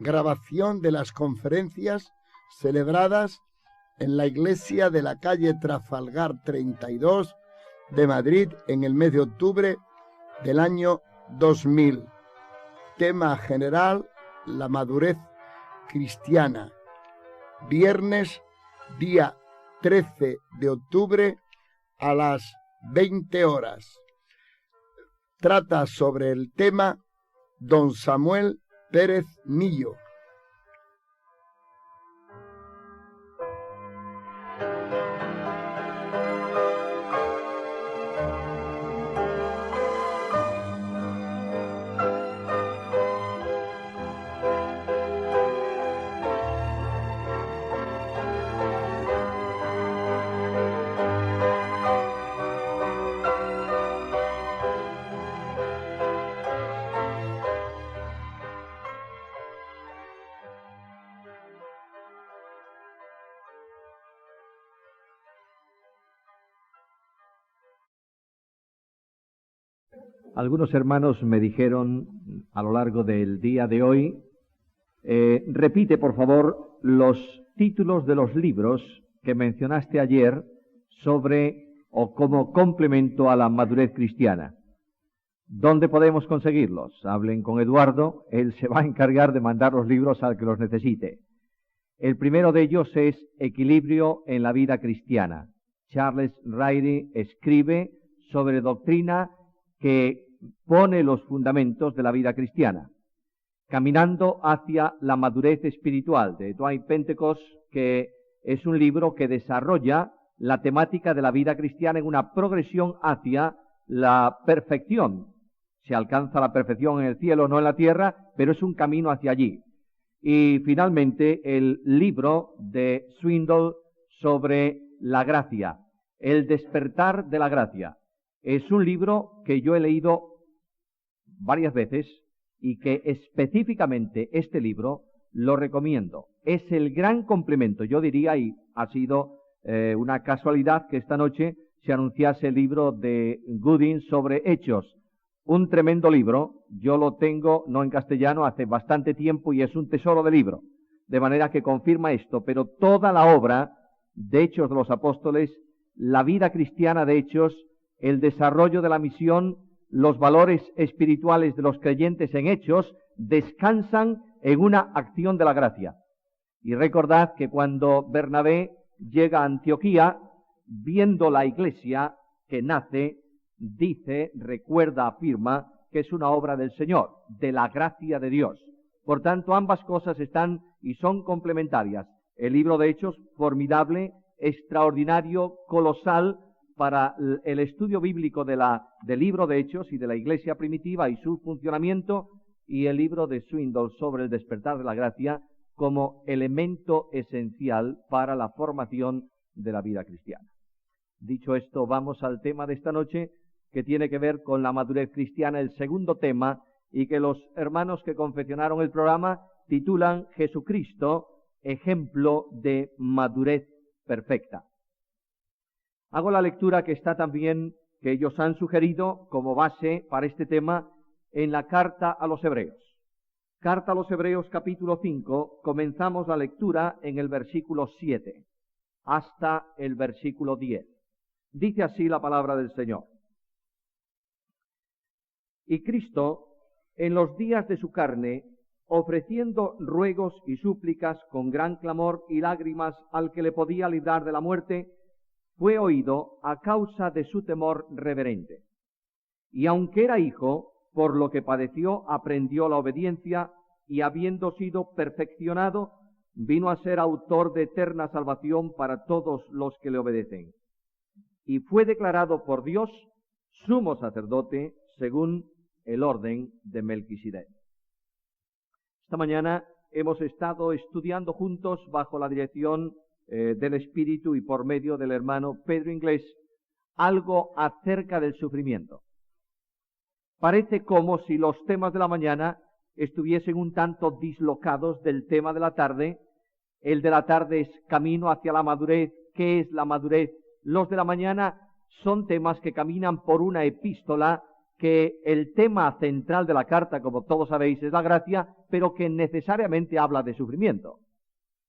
Grabación de las conferencias celebradas en la iglesia de la calle Trafalgar 32 de Madrid en el mes de octubre del año 2000. Tema general: la madurez cristiana. Viernes, día 13 de octubre a las 20 horas. Trata sobre el tema don Samuel Pérez Millo. Algunos hermanos me dijeron a lo largo del día de hoy, repite por favor los títulos de los libros que mencionaste ayer sobre o como complemento a la madurez cristiana. ¿Dónde podemos conseguirlos? Hablen con Eduardo, él se va a encargar de mandar los libros al que los necesite. El primero de ellos es Equilibrio en la vida cristiana. Charles Ryrie escribe sobre doctrina que pone los fundamentos de la vida cristiana. Caminando hacia la madurez espiritual, de Dwight Pentecost, que es un libro que desarrolla la temática de la vida cristiana en una progresión hacia la perfección. Se alcanza la perfección en el cielo, no en la tierra, pero es un camino hacia allí. Y finalmente el libro de Swindoll sobre la gracia, El despertar de la gracia. Es un libro que yo he leído varias veces y que específicamente este libro lo recomiendo. Es el gran complemento, yo diría, y ha sido una casualidad que esta noche se anunciase el libro de Gooding sobre Hechos. Un tremendo libro, yo lo tengo no en castellano hace bastante tiempo y es un tesoro de libro, de manera que confirma esto, pero toda la obra de Hechos de los Apóstoles, la vida cristiana de Hechos, el desarrollo de la misión, los valores espirituales de los creyentes en Hechos, descansan en una acción de la gracia. Y recordad que cuando Bernabé llega a Antioquía, viendo la iglesia que nace, dice, recuerda, afirma que es una obra del Señor, de la gracia de Dios. Por tanto, ambas cosas están y son complementarias. El libro de Hechos, formidable, extraordinario, colosal, para el estudio bíblico del libro de Hechos y de la iglesia primitiva y su funcionamiento, y el libro de Swindoll sobre el despertar de la gracia como elemento esencial para la formación de la vida cristiana. Dicho esto, vamos al tema de esta noche, que tiene que ver con la madurez cristiana, el segundo tema, y que los hermanos que confeccionaron el programa titulan Jesucristo, ejemplo de madurez perfecta. Hago la lectura que está también, que ellos han sugerido como base para este tema, en la carta a los Hebreos. Carta a los Hebreos capítulo 5, comenzamos la lectura en el versículo 7 hasta el versículo 10. Dice así la palabra del Señor. Y Cristo, en los días de su carne, ofreciendo ruegos y súplicas con gran clamor y lágrimas al que le podía librar de la muerte, fue oído a causa de su temor reverente. Y aunque era hijo, por lo que padeció, aprendió la obediencia, y habiendo sido perfeccionado, vino a ser autor de eterna salvación para todos los que le obedecen. Y fue declarado por Dios sumo sacerdote según el orden de Melquisedec. Esta mañana hemos estado estudiando juntos bajo la dirección del Espíritu y por medio del hermano Pedro Inglés algo acerca del sufrimiento. Parece como si los temas de la mañana estuviesen un tanto dislocados del tema de la tarde. El de la tarde es camino hacia la madurez. ¿Qué es la madurez? Los de la mañana son temas que caminan por una epístola que el tema central de la carta, como todos sabéis, es la gracia, pero que necesariamente habla de sufrimiento.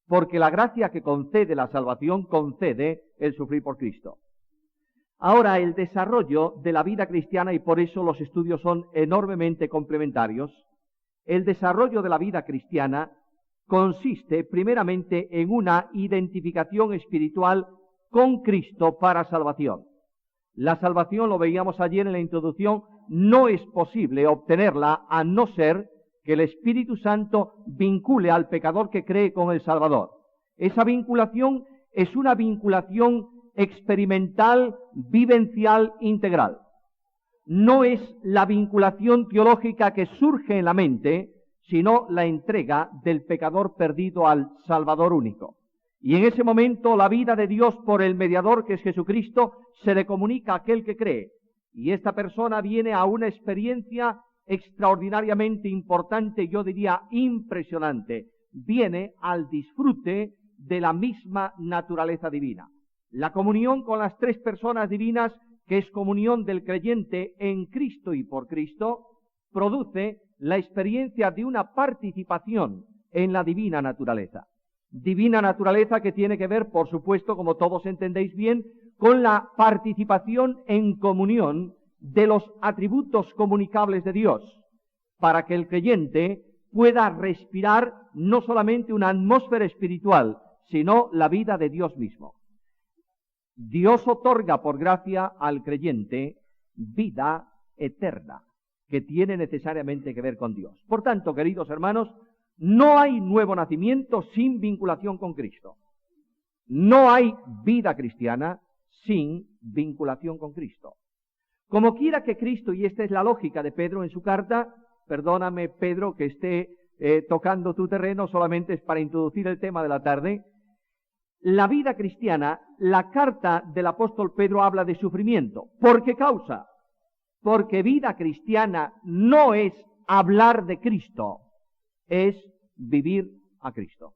Porque la gracia que concede la salvación concede el sufrir por Cristo. Ahora, el desarrollo de la vida cristiana, y por eso los estudios son enormemente complementarios, el desarrollo de la vida cristiana consiste primeramente en una identificación espiritual con Cristo para salvación. La salvación, lo veíamos ayer en la introducción, no es posible obtenerla a no ser que el Espíritu Santo vincule al pecador que cree con el Salvador. Esa vinculación es una vinculación experimental, vivencial, integral. No es la vinculación teológica que surge en la mente, sino la entrega del pecador perdido al Salvador único. Y en ese momento la vida de Dios por el mediador que es Jesucristo se le comunica a aquel que cree. Y esta persona viene a una experiencia extraordinariamente importante, yo diría impresionante. Viene al disfrute de la misma naturaleza divina. La comunión con las tres personas divinas, que es comunión del creyente en Cristo y por Cristo, produce la experiencia de una participación en la divina naturaleza. Divina naturaleza que tiene que ver, por supuesto, como todos entendéis bien, con la participación en comunión de los atributos comunicables de Dios, para que el creyente pueda respirar no solamente una atmósfera espiritual, sino la vida de Dios mismo. Dios otorga por gracia al creyente vida eterna, que tiene necesariamente que ver con Dios. Por tanto, queridos hermanos, no hay nuevo nacimiento sin vinculación con Cristo. No hay vida cristiana sin vinculación con Cristo. Como quiera que Cristo, y esta es la lógica de Pedro en su carta, perdóname Pedro que esté tocando tu terreno, solamente es para introducir el tema de la tarde. La vida cristiana, la carta del apóstol Pedro habla de sufrimiento. ¿Por qué causa? Porque vida cristiana no es hablar de Cristo, es vivir a Cristo.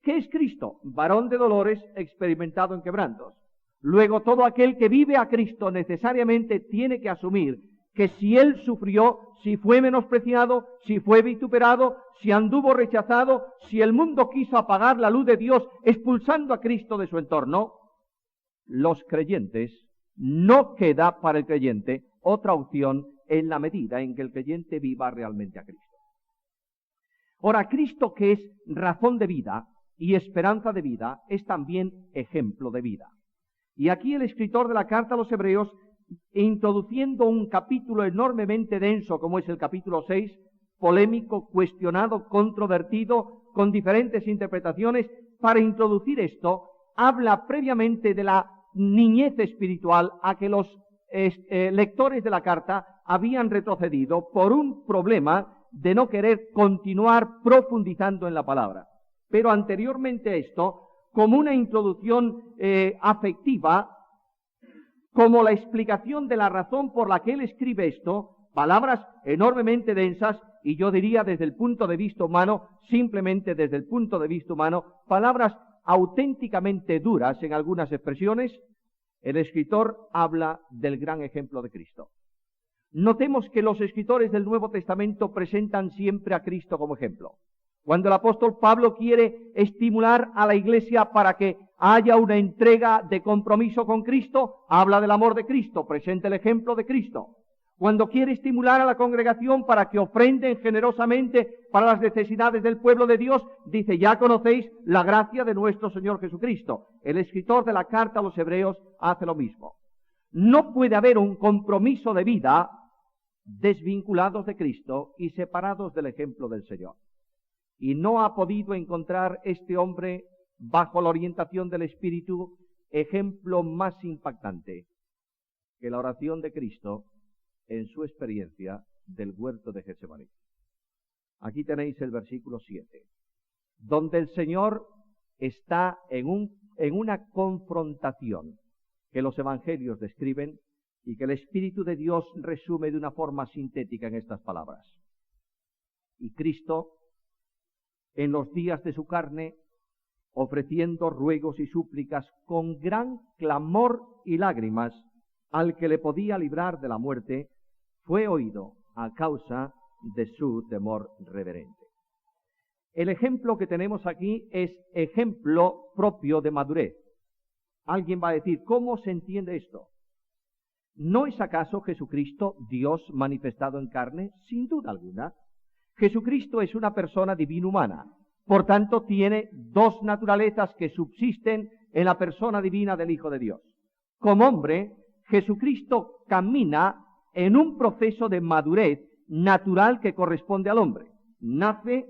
¿Qué es Cristo? Varón de dolores, experimentado en quebrantos. Luego, todo aquel que vive a Cristo necesariamente tiene que asumir que si Él sufrió, si fue menospreciado, si fue vituperado, si anduvo rechazado, si el mundo quiso apagar la luz de Dios expulsando a Cristo de su entorno, los creyentes, no queda para el creyente otra opción en la medida en que el creyente viva realmente a Cristo. Ahora, Cristo, que es razón de vida y esperanza de vida, es también ejemplo de vida. Y aquí el escritor de la carta a los Hebreos, introduciendo un capítulo enormemente denso, como es el capítulo 6, polémico, cuestionado, controvertido, con diferentes interpretaciones, para introducir esto, habla previamente de la niñez espiritual a que los lectores de la carta habían retrocedido por un problema de no querer continuar profundizando en la palabra. Pero anteriormente a esto, como una introducción afectiva, como la explicación de la razón por la que él escribe esto, palabras enormemente densas, y yo diría desde el punto de vista humano, simplemente desde el punto de vista humano, palabras auténticamente duras en algunas expresiones, el escritor habla del gran ejemplo de Cristo. Notemos que los escritores del Nuevo Testamento presentan siempre a Cristo como ejemplo. Cuando el apóstol Pablo quiere estimular a la iglesia para que haya una entrega de compromiso con Cristo, habla del amor de Cristo, presenta el ejemplo de Cristo. Cuando quiere estimular a la congregación para que ofrenden generosamente para las necesidades del pueblo de Dios, dice, ya conocéis la gracia de nuestro Señor Jesucristo. El escritor de la carta a los Hebreos hace lo mismo. No puede haber un compromiso de vida desvinculados de Cristo y separados del ejemplo del Señor. Y no ha podido encontrar este hombre, bajo la orientación del Espíritu, ejemplo más impactante que la oración de Cristo en su experiencia del huerto de Getsemaní. Aquí tenéis el versículo 7, donde el Señor está en una confrontación que los evangelios describen y que el Espíritu de Dios resume de una forma sintética en estas palabras. Y Cristo, en los días de su carne, ofreciendo ruegos y súplicas con gran clamor y lágrimas al que le podía librar de la muerte, fue oído a causa de su temor reverente. El ejemplo que tenemos aquí es ejemplo propio de madurez. Alguien va a decir, ¿cómo se entiende esto? ¿No es acaso Jesucristo Dios manifestado en carne? Sin duda alguna. Jesucristo es una persona divino-humana. Por tanto, tiene dos naturalezas que subsisten en la persona divina del Hijo de Dios. Como hombre, Jesucristo camina en un proceso de madurez natural que corresponde al hombre. Nace,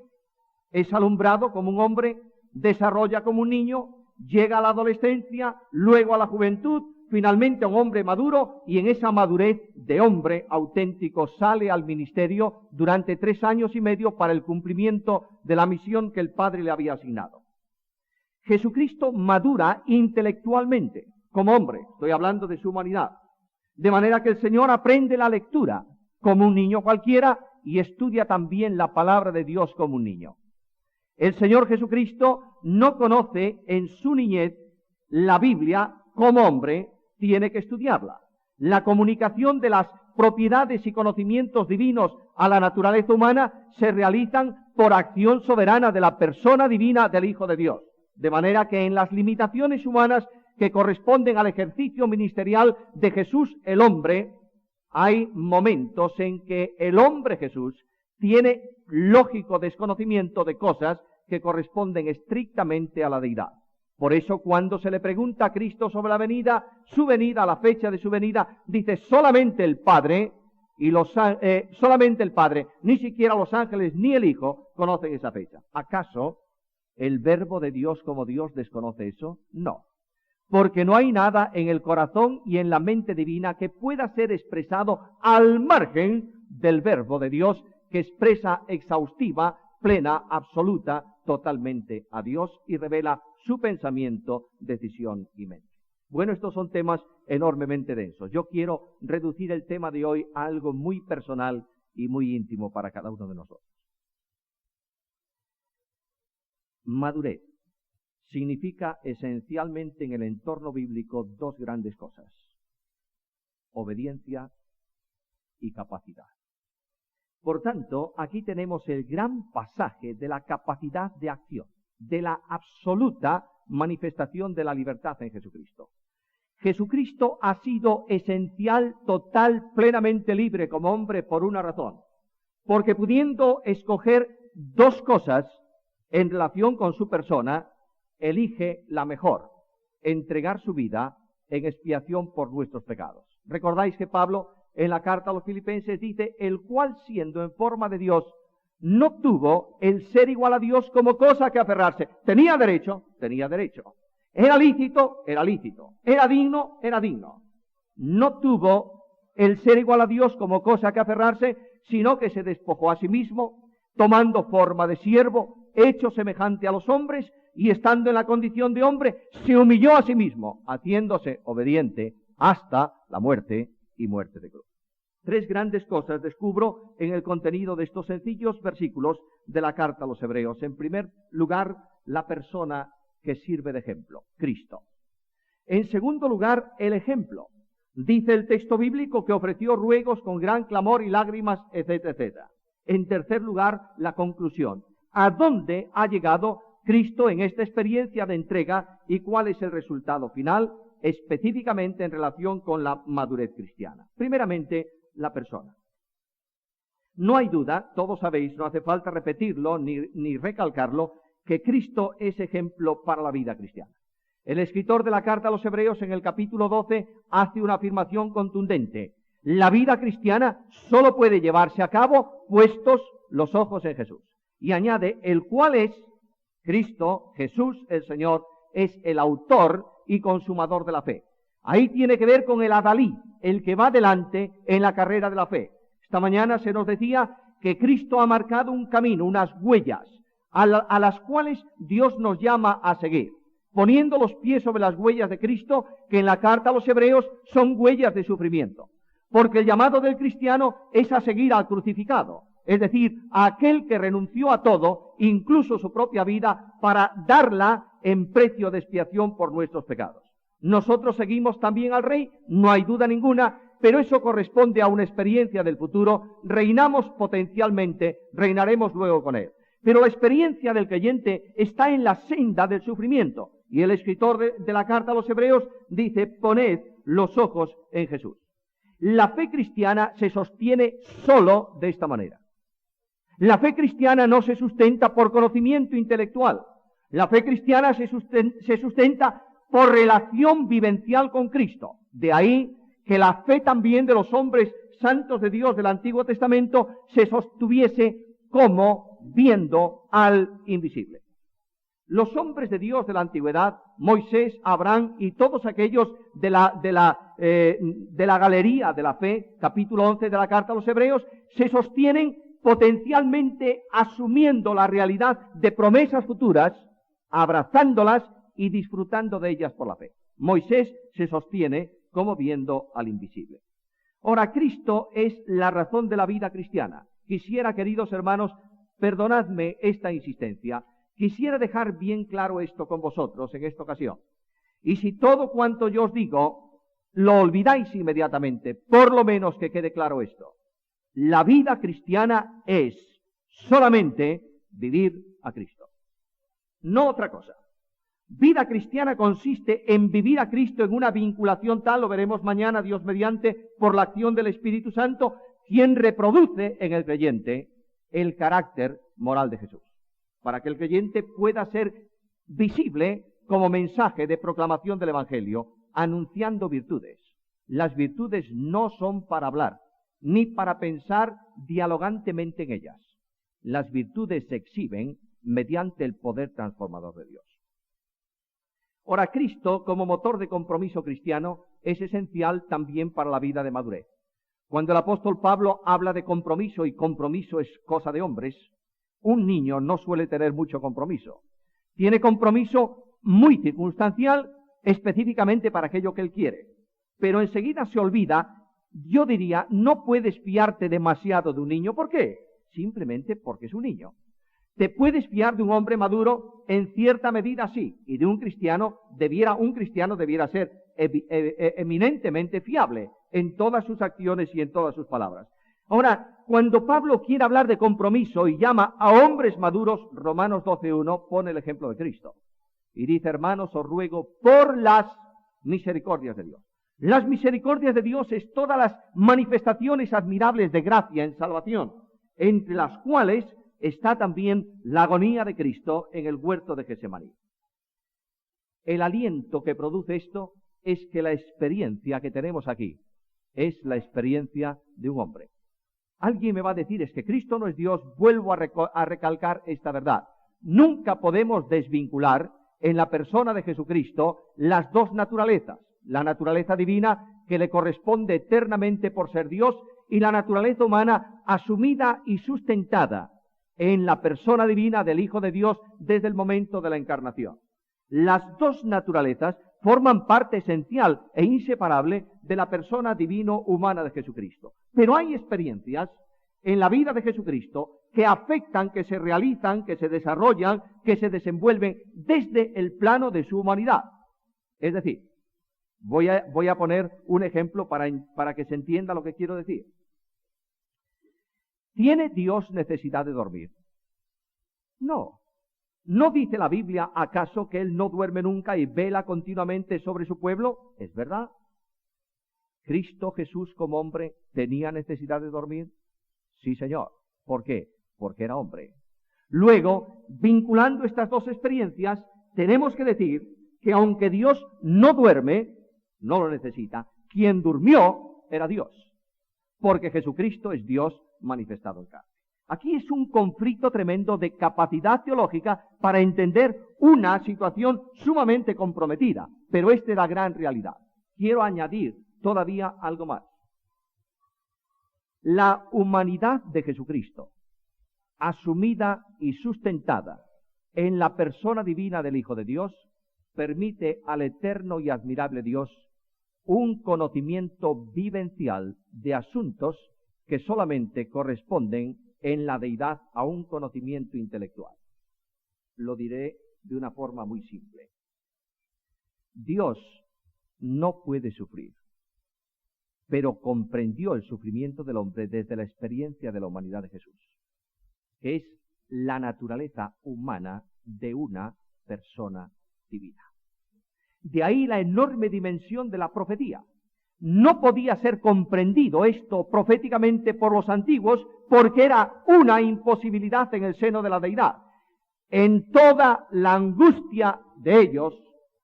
es alumbrado como un hombre, desarrolla como un niño, llega a la adolescencia, luego a la juventud, finalmente a un hombre maduro, y en esa madurez de hombre auténtico sale al ministerio durante 3 años y medio para el cumplimiento de la misión que el Padre le había asignado. Jesucristo madura intelectualmente como hombre, estoy hablando de su humanidad, de manera que el Señor aprende la lectura como un niño cualquiera y estudia también la palabra de Dios como un niño. El Señor Jesucristo no conoce en su niñez la Biblia como hombre, tiene que estudiarla. La comunicación de las propiedades y conocimientos divinos a la naturaleza humana se realizan por acción soberana de la persona divina del Hijo de Dios. De manera que en las limitaciones humanas que corresponden al ejercicio ministerial de Jesús el hombre, hay momentos en que el hombre Jesús tiene lógico desconocimiento de cosas que corresponden estrictamente a la deidad. Por eso, cuando se le pregunta a Cristo sobre la venida, su venida, la fecha de su venida, dice solamente el Padre, solamente el Padre, ni siquiera los ángeles ni el Hijo conocen esa fecha. ¿Acaso el Verbo de Dios como Dios desconoce eso? No. Porque no hay nada en el corazón y en la mente divina que pueda ser expresado al margen del Verbo de Dios, que expresa exhaustiva, plena, absoluta, totalmente a Dios y revela su pensamiento, decisión y mente. Bueno, estos son temas enormemente densos. Yo quiero reducir el tema de hoy a algo muy personal y muy íntimo para cada uno de nosotros. Madurez significa esencialmente en el entorno bíblico 2 grandes cosas: obediencia y capacidad. Por tanto, aquí tenemos el gran pasaje de la capacidad de acción, de la absoluta manifestación de la libertad en Jesucristo. Jesucristo ha sido esencial, total, plenamente libre como hombre por una razón, porque pudiendo escoger 2 cosas en relación con su persona, elige la mejor: entregar su vida en expiación por nuestros pecados. ¿Recordáis que Pablo en la carta a los Filipenses dice: el cual siendo en forma de Dios, no tuvo el ser igual a Dios como cosa que aferrarse? Tenía derecho. Era lícito. Era digno. No tuvo el ser igual a Dios como cosa que aferrarse, sino que se despojó a sí mismo, tomando forma de siervo, hecho semejante a los hombres, y estando en la condición de hombre, se humilló a sí mismo, haciéndose obediente hasta la muerte y muerte de cruz. 3 grandes cosas descubro en el contenido de estos sencillos versículos de la carta a los Hebreos. En primer lugar, la persona que sirve de ejemplo, Cristo. En segundo lugar, el ejemplo. Dice el texto bíblico que ofreció ruegos con gran clamor y lágrimas, etcétera, etcétera. En tercer lugar, la conclusión. ¿A dónde ha llegado Cristo en esta experiencia de entrega y cuál es el resultado final, específicamente en relación con la madurez cristiana? Primeramente, la persona. No hay duda, todos sabéis, no hace falta repetirlo ni recalcarlo, que Cristo es ejemplo para la vida cristiana. El escritor de la carta a los Hebreos en el capítulo 12 hace una afirmación contundente: la vida cristiana solo puede llevarse a cabo puestos los ojos en Jesús. Y añade: el cual es Cristo, Jesús el Señor, es el autor y consumador de la fe. Ahí tiene que ver con el adalí, el que va adelante en la carrera de la fe. Esta mañana se nos decía que Cristo ha marcado un camino, unas huellas, a las cuales Dios nos llama a seguir, poniendo los pies sobre las huellas de Cristo, que en la carta a los Hebreos son huellas de sufrimiento. Porque el llamado del cristiano es a seguir al crucificado, es decir, a aquel que renunció a todo, incluso su propia vida, para darla en precio de expiación por nuestros pecados. Nosotros seguimos también al Rey, no hay duda ninguna, pero eso corresponde a una experiencia del futuro. Reinamos potencialmente, reinaremos luego con Él. Pero la experiencia del creyente está en la senda del sufrimiento. Y el escritor de la carta a los Hebreos dice: poned los ojos en Jesús. La fe cristiana se sostiene solo de esta manera. La fe cristiana no se sustenta por conocimiento intelectual. La fe cristiana se sustenta por relación vivencial con Cristo. De ahí que la fe también de los hombres santos de Dios del Antiguo Testamento se sostuviese como viendo al invisible. Los hombres de Dios de la antigüedad, Moisés, Abraham y todos aquellos de la galería de la fe, capítulo 11 de la carta a los Hebreos, se sostienen potencialmente asumiendo la realidad de promesas futuras, abrazándolas y disfrutando de ellas por la fe. Moisés se sostiene como viendo al invisible. Ahora, Cristo es la razón de la vida cristiana. Quisiera, queridos hermanos, perdonadme esta insistencia, quisiera dejar bien claro esto con vosotros en esta ocasión. Y si todo cuanto yo os digo lo olvidáis inmediatamente, por lo menos que quede claro esto. La vida cristiana es solamente vivir a Cristo. No otra cosa. Vida cristiana consiste en vivir a Cristo en una vinculación tal, lo veremos mañana, Dios mediante, por la acción del Espíritu Santo, quien reproduce en el creyente el carácter moral de Jesús, para que el creyente pueda ser visible como mensaje de proclamación del Evangelio, anunciando virtudes. Las virtudes no son para hablar, ni para pensar dialogantemente en ellas. Las virtudes se exhiben mediante el poder transformador de Dios. Ahora, Cristo, como motor de compromiso cristiano, es esencial también para la vida de madurez. Cuando el apóstol Pablo habla de compromiso, y compromiso es cosa de hombres, un niño no suele tener mucho compromiso. Tiene compromiso muy circunstancial, específicamente para aquello que él quiere. Pero enseguida se olvida, yo diría, no puedes fiarte demasiado de un niño. ¿Por qué? Simplemente porque es un niño. Te puedes fiar de un hombre maduro en cierta medida, sí, y de un cristiano debiera ser eminentemente fiable en todas sus acciones y en todas sus palabras. Ahora, cuando Pablo quiere hablar de compromiso y llama a hombres maduros, Romanos 12:1 pone el ejemplo de Cristo. Y dice: hermanos, os ruego por las misericordias de Dios. Las misericordias de Dios es todas las manifestaciones admirables de gracia en salvación, entre las cuales está también la agonía de Cristo en el huerto de Getsemaní. El aliento que produce esto es que la experiencia que tenemos aquí es la experiencia de un hombre. Alguien me va a decir: es que Cristo no es Dios. Vuelvo a recalcar esta verdad. Nunca podemos desvincular en la persona de Jesucristo las dos naturalezas. La naturaleza divina, que le corresponde eternamente por ser Dios, y la naturaleza humana asumida y sustentada en la persona divina del Hijo de Dios desde el momento de la encarnación. Las dos naturalezas forman parte esencial e inseparable de la persona divino-humana de Jesucristo. Pero hay experiencias en la vida de Jesucristo que afectan, que se realizan, que se desarrollan, que se desenvuelven desde el plano de su humanidad. Es decir, voy a poner un ejemplo para que se entienda lo que quiero decir. ¿Tiene Dios necesidad de dormir? No. ¿No dice la Biblia acaso que Él no duerme nunca y vela continuamente sobre su pueblo? Es verdad. ¿Cristo Jesús como hombre tenía necesidad de dormir? Sí, Señor. ¿Por qué? Porque era hombre. Luego, vinculando estas dos experiencias, tenemos que decir que aunque Dios no duerme, no lo necesita, quien durmió era Dios, porque Jesucristo es Dios manifestado en carne. Aquí es un conflicto tremendo de capacidad teológica para entender una situación sumamente comprometida, pero esta es la gran realidad. Quiero añadir todavía algo más. La humanidad de Jesucristo, asumida y sustentada en la persona divina del Hijo de Dios, permite al eterno y admirable Dios un conocimiento vivencial de asuntos que solamente corresponden en la deidad a un conocimiento intelectual. Lo diré de una forma muy simple. Dios no puede sufrir. pero comprendió el sufrimiento del hombre desde la experiencia de la humanidad de Jesús, que es la naturaleza humana de una persona divina. De ahí la enorme dimensión de la profecía. No podía ser comprendido esto proféticamente por los antiguos porque era una imposibilidad en el seno de la deidad. En toda la angustia de ellos,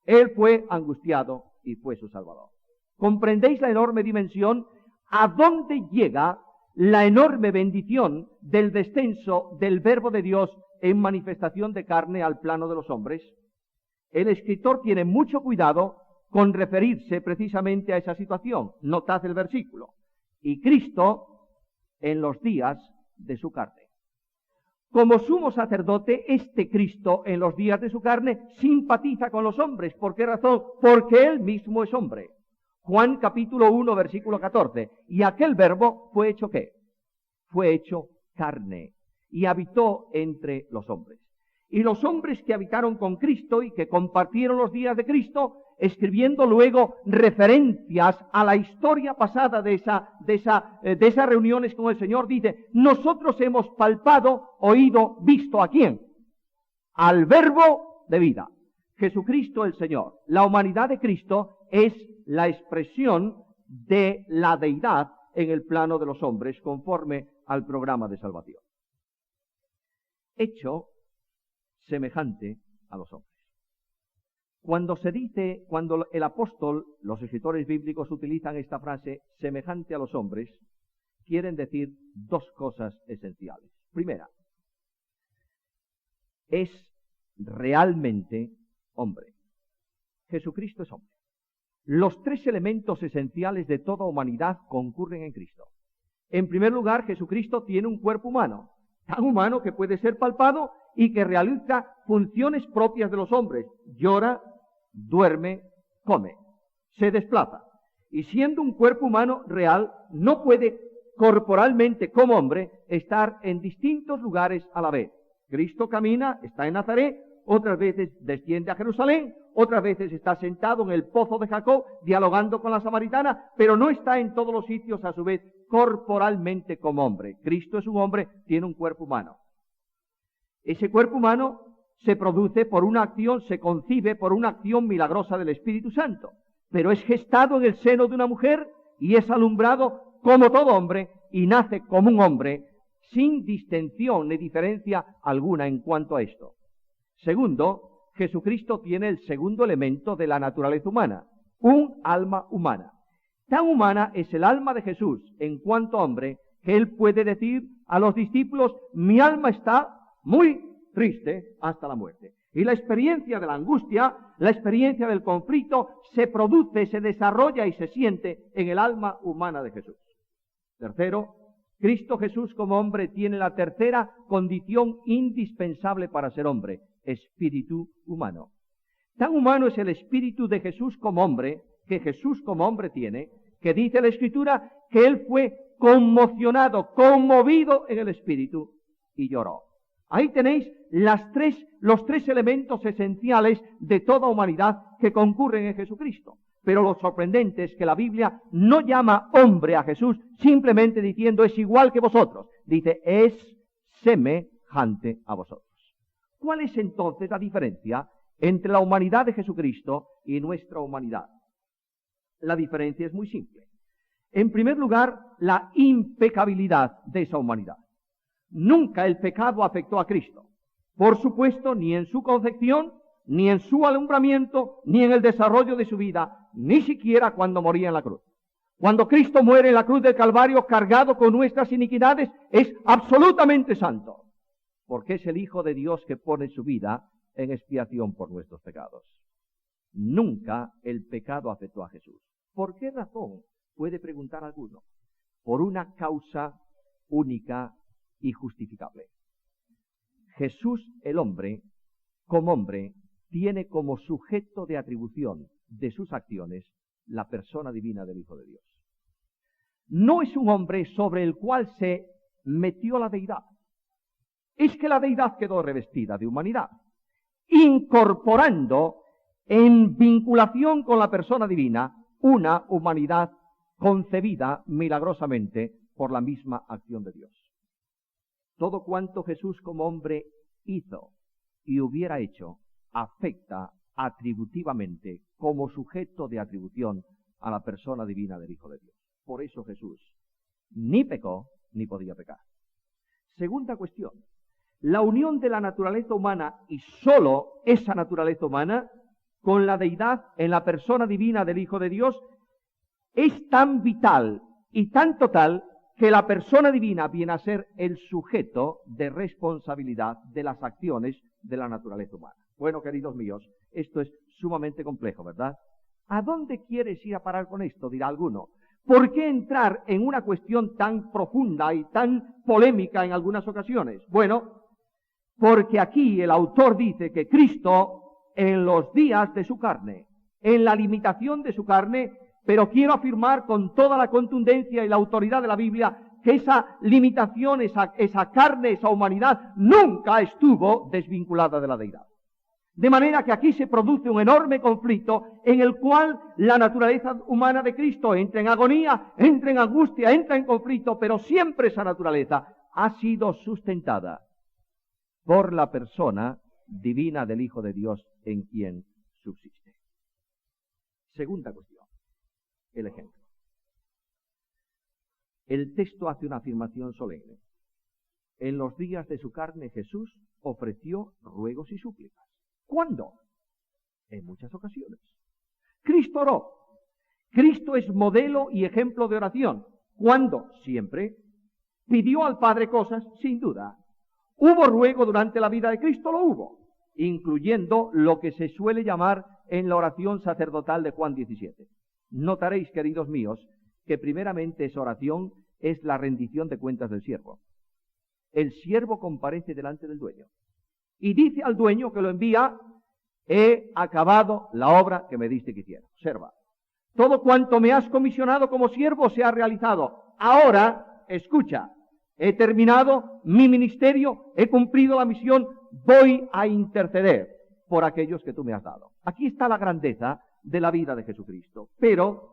Él fue angustiado y fue su Salvador. ¿Comprendéis la enorme dimensión? ¿A dónde llega la enorme bendición del descenso del Verbo de Dios en manifestación de carne al plano de los hombres? El escritor tiene mucho cuidado con referirse precisamente a esa situación. Notad el versículo. Y Cristo en los días de su carne. Como sumo sacerdote, este Cristo en los días de su carne simpatiza con los hombres. ¿Por qué razón? Porque Él mismo es hombre. Juan capítulo 1, versículo 14. Y aquel verbo fue hecho ¿qué? Fue hecho carne y habitó entre los hombres. Y los hombres que habitaron con Cristo y que compartieron los días de Cristo, escribiendo luego referencias a la historia pasada de esas reuniones con el Señor, dice, nosotros hemos palpado, oído, visto ¿a quién? Al Verbo de vida. Jesucristo el Señor. La humanidad de Cristo es la expresión de la deidad en el plano de los hombres, conforme al programa de salvación. Hecho semejante a los hombres. Cuando el apóstol, los escritores bíblicos utilizan esta frase, semejante a los hombres, quieren decir dos cosas esenciales. Primera, es realmente hombre. Jesucristo es hombre. Los tres elementos esenciales de toda humanidad concurren en Cristo. En primer lugar, Jesucristo tiene un cuerpo humano, tan humano que puede ser palpado y que realiza funciones propias de los hombres. Llora, duerme, come, se desplaza. Y siendo un cuerpo humano real, no puede corporalmente como hombre estar en distintos lugares a la vez. Cristo camina, está en Nazaret, otras veces desciende a Jerusalén, otras veces está sentado en el pozo de Jacob dialogando con la samaritana, pero no está en todos los sitios a su vez corporalmente como hombre. Cristo es un hombre, tiene un cuerpo humano. Ese cuerpo humano se produce por una acción, se concibe por una acción milagrosa del Espíritu Santo, pero es gestado en el seno de una mujer y es alumbrado como todo hombre y nace como un hombre sin distinción ni diferencia alguna en cuanto a esto. Segundo, Jesucristo tiene el segundo elemento de la naturaleza humana, un alma humana. Tan humana es el alma de Jesús en cuanto hombre que Él puede decir a los discípulos, mi alma está muy triste hasta la muerte. Y la experiencia de la angustia, la experiencia del conflicto, se produce, se desarrolla y se siente en el alma humana de Jesús. Tercero, Cristo Jesús como hombre tiene la tercera condición indispensable para ser hombre, espíritu humano. Tan humano es el espíritu de Jesús como hombre, que Jesús como hombre tiene, que dice la Escritura que Él fue conmocionado, conmovido en el espíritu y lloró. Ahí tenéis los tres elementos esenciales de toda humanidad que concurren en Jesucristo. Pero lo sorprendente es que la Biblia no llama hombre a Jesús simplemente diciendo es igual que vosotros. Dice es semejante a vosotros. ¿Cuál es entonces la diferencia entre la humanidad de Jesucristo y nuestra humanidad? La diferencia es muy simple. En primer lugar, la impecabilidad de esa humanidad. Nunca el pecado afectó a Cristo. Por supuesto, ni en su concepción, ni en su alumbramiento, ni en el desarrollo de su vida, ni siquiera cuando moría en la cruz. Cuando Cristo muere en la cruz del Calvario cargado con nuestras iniquidades, es absolutamente santo, porque es el Hijo de Dios que pone su vida en expiación por nuestros pecados. Nunca el pecado afectó a Jesús. ¿Por qué razón? Puede preguntar alguno. Por una causa única y justificable. Jesús, el hombre, como hombre, tiene como sujeto de atribución de sus acciones la persona divina del Hijo de Dios. No es un hombre sobre el cual se metió la deidad. Es que la deidad quedó revestida de humanidad, incorporando en vinculación con la persona divina una humanidad concebida milagrosamente por la misma acción de Dios. Todo cuanto Jesús como hombre hizo y hubiera hecho afecta atributivamente como sujeto de atribución a la persona divina del Hijo de Dios. Por eso Jesús ni pecó ni podía pecar. Segunda cuestión, la unión de la naturaleza humana y sólo esa naturaleza humana con la deidad en la persona divina del Hijo de Dios es tan vital y tan total que la persona divina viene a ser el sujeto de responsabilidad de las acciones de la naturaleza humana. Bueno, queridos míos, esto es sumamente complejo, ¿verdad? ¿A dónde quieres ir a parar con esto?, dirá alguno. ¿Por qué entrar en una cuestión tan profunda y tan polémica en algunas ocasiones? Bueno, porque aquí el autor dice que Cristo, en los días de su carne, en la limitación de su carne, pero quiero afirmar con toda la contundencia y la autoridad de la Biblia que esa limitación, esa carne, esa humanidad, nunca estuvo desvinculada de la deidad. De manera que aquí se produce un enorme conflicto en el cual la naturaleza humana de Cristo entra en agonía, entra en angustia, entra en conflicto, pero siempre esa naturaleza ha sido sustentada por la persona divina del Hijo de Dios en quien subsiste. Segunda cuestión, el ejemplo. El texto hace una afirmación solemne. En los días de su carne Jesús ofreció ruegos y súplicas. ¿Cuándo? En muchas ocasiones. Cristo oró. Cristo es modelo y ejemplo de oración. ¿Cuándo? Siempre. ¿Pidió al Padre cosas? Sin duda. ¿Hubo ruego durante la vida de Cristo? Lo hubo, incluyendo lo que se suele llamar en la oración sacerdotal de Juan 17. Notaréis, queridos míos, que primeramente esa oración es la rendición de cuentas del siervo. El siervo comparece delante del dueño y dice al dueño que lo envía: he acabado la obra que me diste que hiciera. Observa, todo cuanto me has comisionado como siervo se ha realizado. Ahora, escucha, he terminado mi ministerio, he cumplido la misión, voy a interceder por aquellos que tú me has dado. Aquí está la grandeza de la vida de Jesucristo. Pero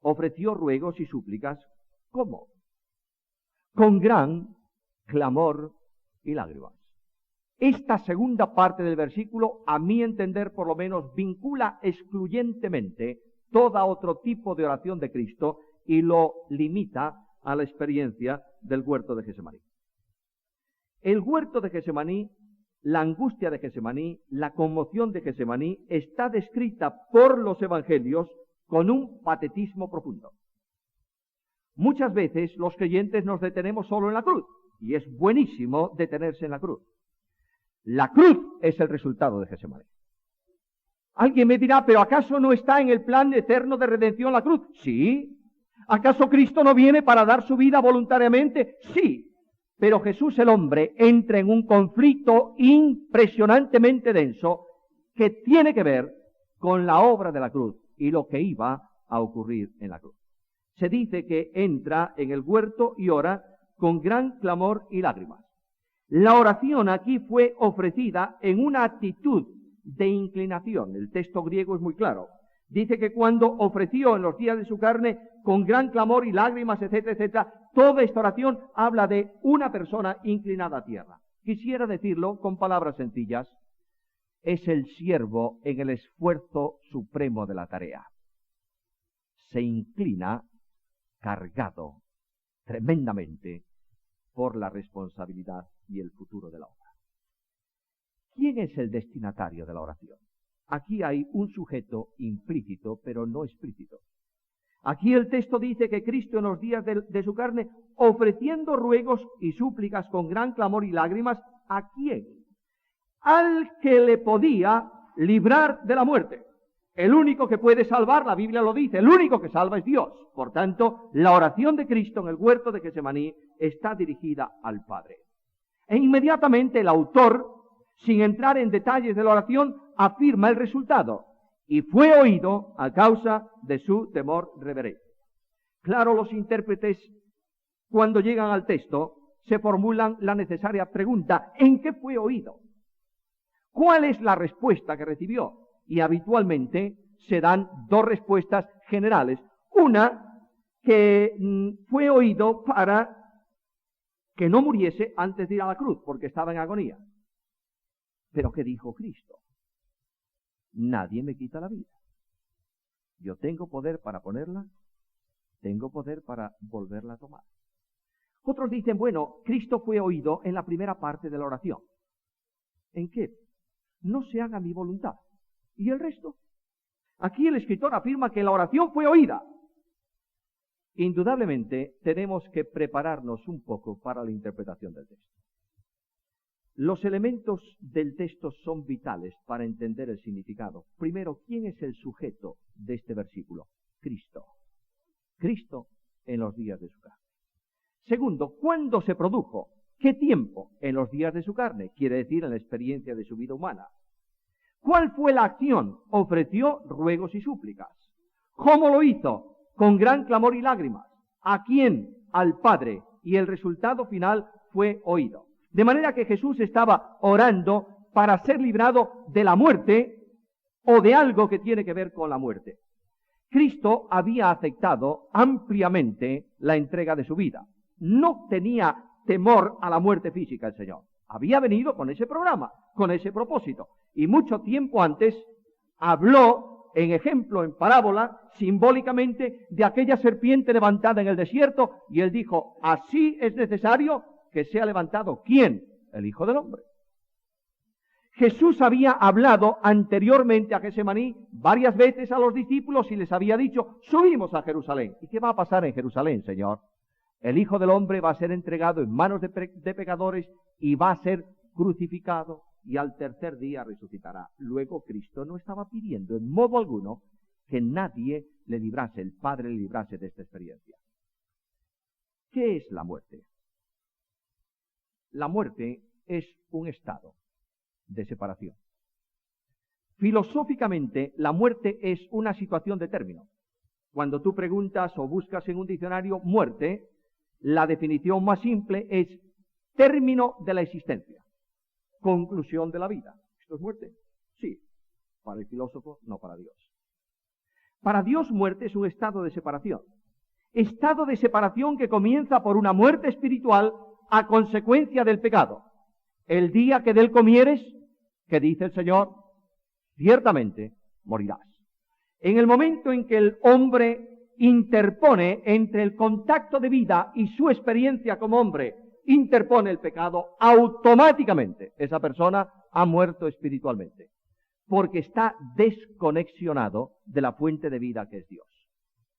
ofreció ruegos y súplicas, ¿cómo? Con gran clamor y lágrimas. Esta segunda parte del versículo, a mi entender por lo menos, vincula excluyentemente todo otro tipo de oración de Cristo y lo limita a la experiencia del huerto de Getsemaní. El huerto de Getsemaní, la angustia de Getsemaní, la conmoción de Getsemaní está descrita por los evangelios con un patetismo profundo. Muchas veces los creyentes nos detenemos solo en la cruz, y es buenísimo detenerse en la cruz. La cruz es el resultado de Getsemaní. Alguien me dirá, ¿pero acaso no está en el plan eterno de redención la cruz? Sí. ¿Acaso Cristo no viene para dar su vida voluntariamente? Sí. Pero Jesús el hombre entra en un conflicto impresionantemente denso que tiene que ver con la obra de la cruz y lo que iba a ocurrir en la cruz. Se dice que entra en el huerto y ora con gran clamor y lágrimas. La oración aquí fue ofrecida en una actitud de inclinación. El texto griego es muy claro. Dice que cuando ofreció en los días de su carne con gran clamor y lágrimas, etcétera, etcétera, toda esta oración habla de una persona inclinada a tierra. Quisiera decirlo con palabras sencillas: es el siervo en el esfuerzo supremo de la tarea. Se inclina cargado tremendamente por la responsabilidad y el futuro de la obra. ¿Quién es el destinatario de la oración? Aquí hay un sujeto implícito, pero no explícito. Aquí el texto dice que Cristo en los días de su carne, ofreciendo ruegos y súplicas con gran clamor y lágrimas, ¿a quién? Al que le podía librar de la muerte. El único que puede salvar, la Biblia lo dice, el único que salva es Dios. Por tanto, la oración de Cristo en el huerto de Getsemaní está dirigida al Padre. E inmediatamente el autor, sin entrar en detalles de la oración, afirma el resultado: y fue oído a causa de su temor reverente. Claro, los intérpretes, cuando llegan al texto, se formulan la necesaria pregunta: ¿en qué fue oído? ¿Cuál es la respuesta que recibió? Y habitualmente se dan dos respuestas generales. Una, que fue oído para que no muriese antes de ir a la cruz, porque estaba en agonía. Pero ¿qué dijo Cristo? Nadie me quita la vida. Yo tengo poder para ponerla, tengo poder para volverla a tomar. Otros dicen, bueno, Cristo fue oído en la primera parte de la oración. ¿En qué? No se haga mi voluntad. ¿Y el resto? Aquí el escritor afirma que la oración fue oída. Indudablemente tenemos que prepararnos un poco para la interpretación del texto. Los elementos del texto son vitales para entender el significado. Primero, ¿quién es el sujeto de este versículo? Cristo. Cristo en los días de su carne. Segundo, ¿cuándo se produjo? ¿Qué tiempo? En los días de su carne, quiere decir en la experiencia de su vida humana. ¿Cuál fue la acción? Ofreció ruegos y súplicas. ¿Cómo lo hizo? Con gran clamor y lágrimas. ¿A quién? Al Padre. Y el resultado final fue oído. De manera que Jesús estaba orando para ser librado de la muerte o de algo que tiene que ver con la muerte. Cristo había aceptado ampliamente la entrega de su vida. No tenía temor a la muerte física el Señor. Había venido con ese programa, con ese propósito. Y mucho tiempo antes habló en ejemplo, en parábola, simbólicamente, de aquella serpiente levantada en el desierto, y él dijo, así es necesario que sea levantado. ¿Quién? El Hijo del Hombre. Jesús había hablado anteriormente a Getsemaní varias veces a los discípulos y les había dicho, subimos a Jerusalén. ¿Y qué va a pasar en Jerusalén, Señor? El Hijo del Hombre va a ser entregado en manos de pecadores y va a ser crucificado. Y al tercer día resucitará. Luego Cristo no estaba pidiendo en modo alguno que nadie le librase, el Padre le librase de esta experiencia. ¿Qué es la muerte? La muerte es un estado de separación. Filosóficamente, la muerte es una situación de término. Cuando tú preguntas o buscas en un diccionario muerte, la definición más simple es término de la existencia. Conclusión de la vida. ¿Esto es muerte? Sí. Para el filósofo, no para Dios. Para Dios, muerte es un estado de separación. Estado de separación que comienza por una muerte espiritual a consecuencia del pecado. El día que de él comieres, que dice el Señor, ciertamente morirás. En el momento en que el hombre interpone entre el contacto de vida y su experiencia como hombre, interpone el pecado, automáticamente esa persona ha muerto espiritualmente, porque está desconexionado de la fuente de vida que es Dios.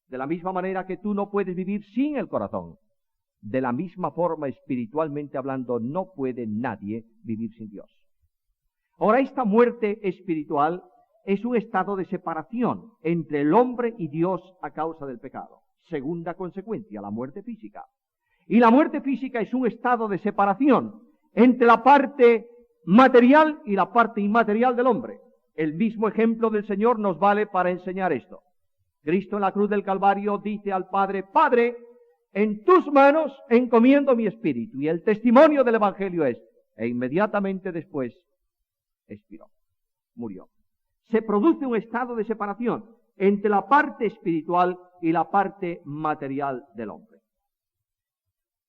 De la misma manera que tú no puedes vivir sin el corazón, de la misma forma, espiritualmente hablando, no puede nadie vivir sin Dios. Ahora, esta muerte espiritual es un estado de separación entre el hombre y Dios a causa del pecado. Segunda consecuencia, la muerte física. Y la muerte física es un estado de separación entre la parte material y la parte inmaterial del hombre. El mismo ejemplo del Señor nos vale para enseñar esto. Cristo en la cruz del Calvario dice al Padre, Padre, en tus manos encomiendo mi espíritu. Y el testimonio del Evangelio es, e inmediatamente después expiró, murió. Se produce un estado de separación entre la parte espiritual y la parte material del hombre.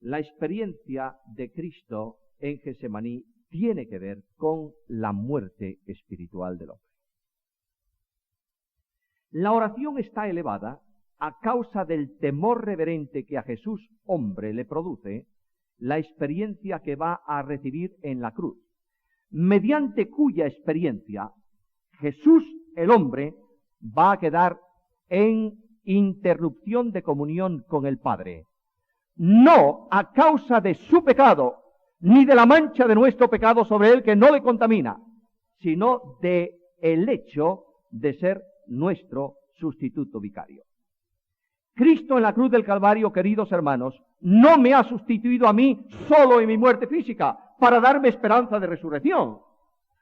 La experiencia de Cristo en Getsemaní tiene que ver con la muerte espiritual del hombre. La oración está elevada a causa del temor reverente que a Jesús, hombre, le produce la experiencia que va a recibir en la cruz, mediante cuya experiencia Jesús, el hombre, va a quedar en interrupción de comunión con el Padre. No a causa de su pecado, ni de la mancha de nuestro pecado sobre él que no le contamina, sino de el hecho de ser nuestro sustituto vicario. Cristo en la cruz del Calvario, queridos hermanos, no me ha sustituido a mí solo en mi muerte física para darme esperanza de resurrección.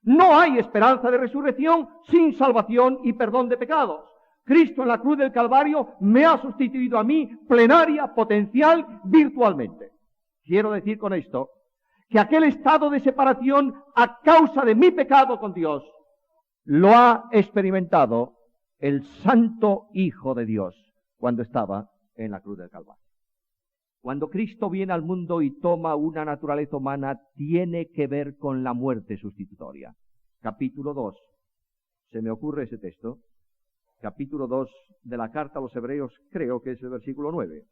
No hay esperanza de resurrección sin salvación y perdón de pecados. Cristo en la cruz del Calvario me ha sustituido a mí plenaria, potencial, virtualmente. Quiero decir con esto que aquel estado de separación a causa de mi pecado con Dios lo ha experimentado el Santo Hijo de Dios cuando estaba en la cruz del Calvario. Cuando Cristo viene al mundo y toma una naturaleza humana, tiene que ver con la muerte sustitutoria. Capítulo 2. Se me ocurre ese texto. Capítulo 2 de la carta a los Hebreos, creo que es el versículo 9.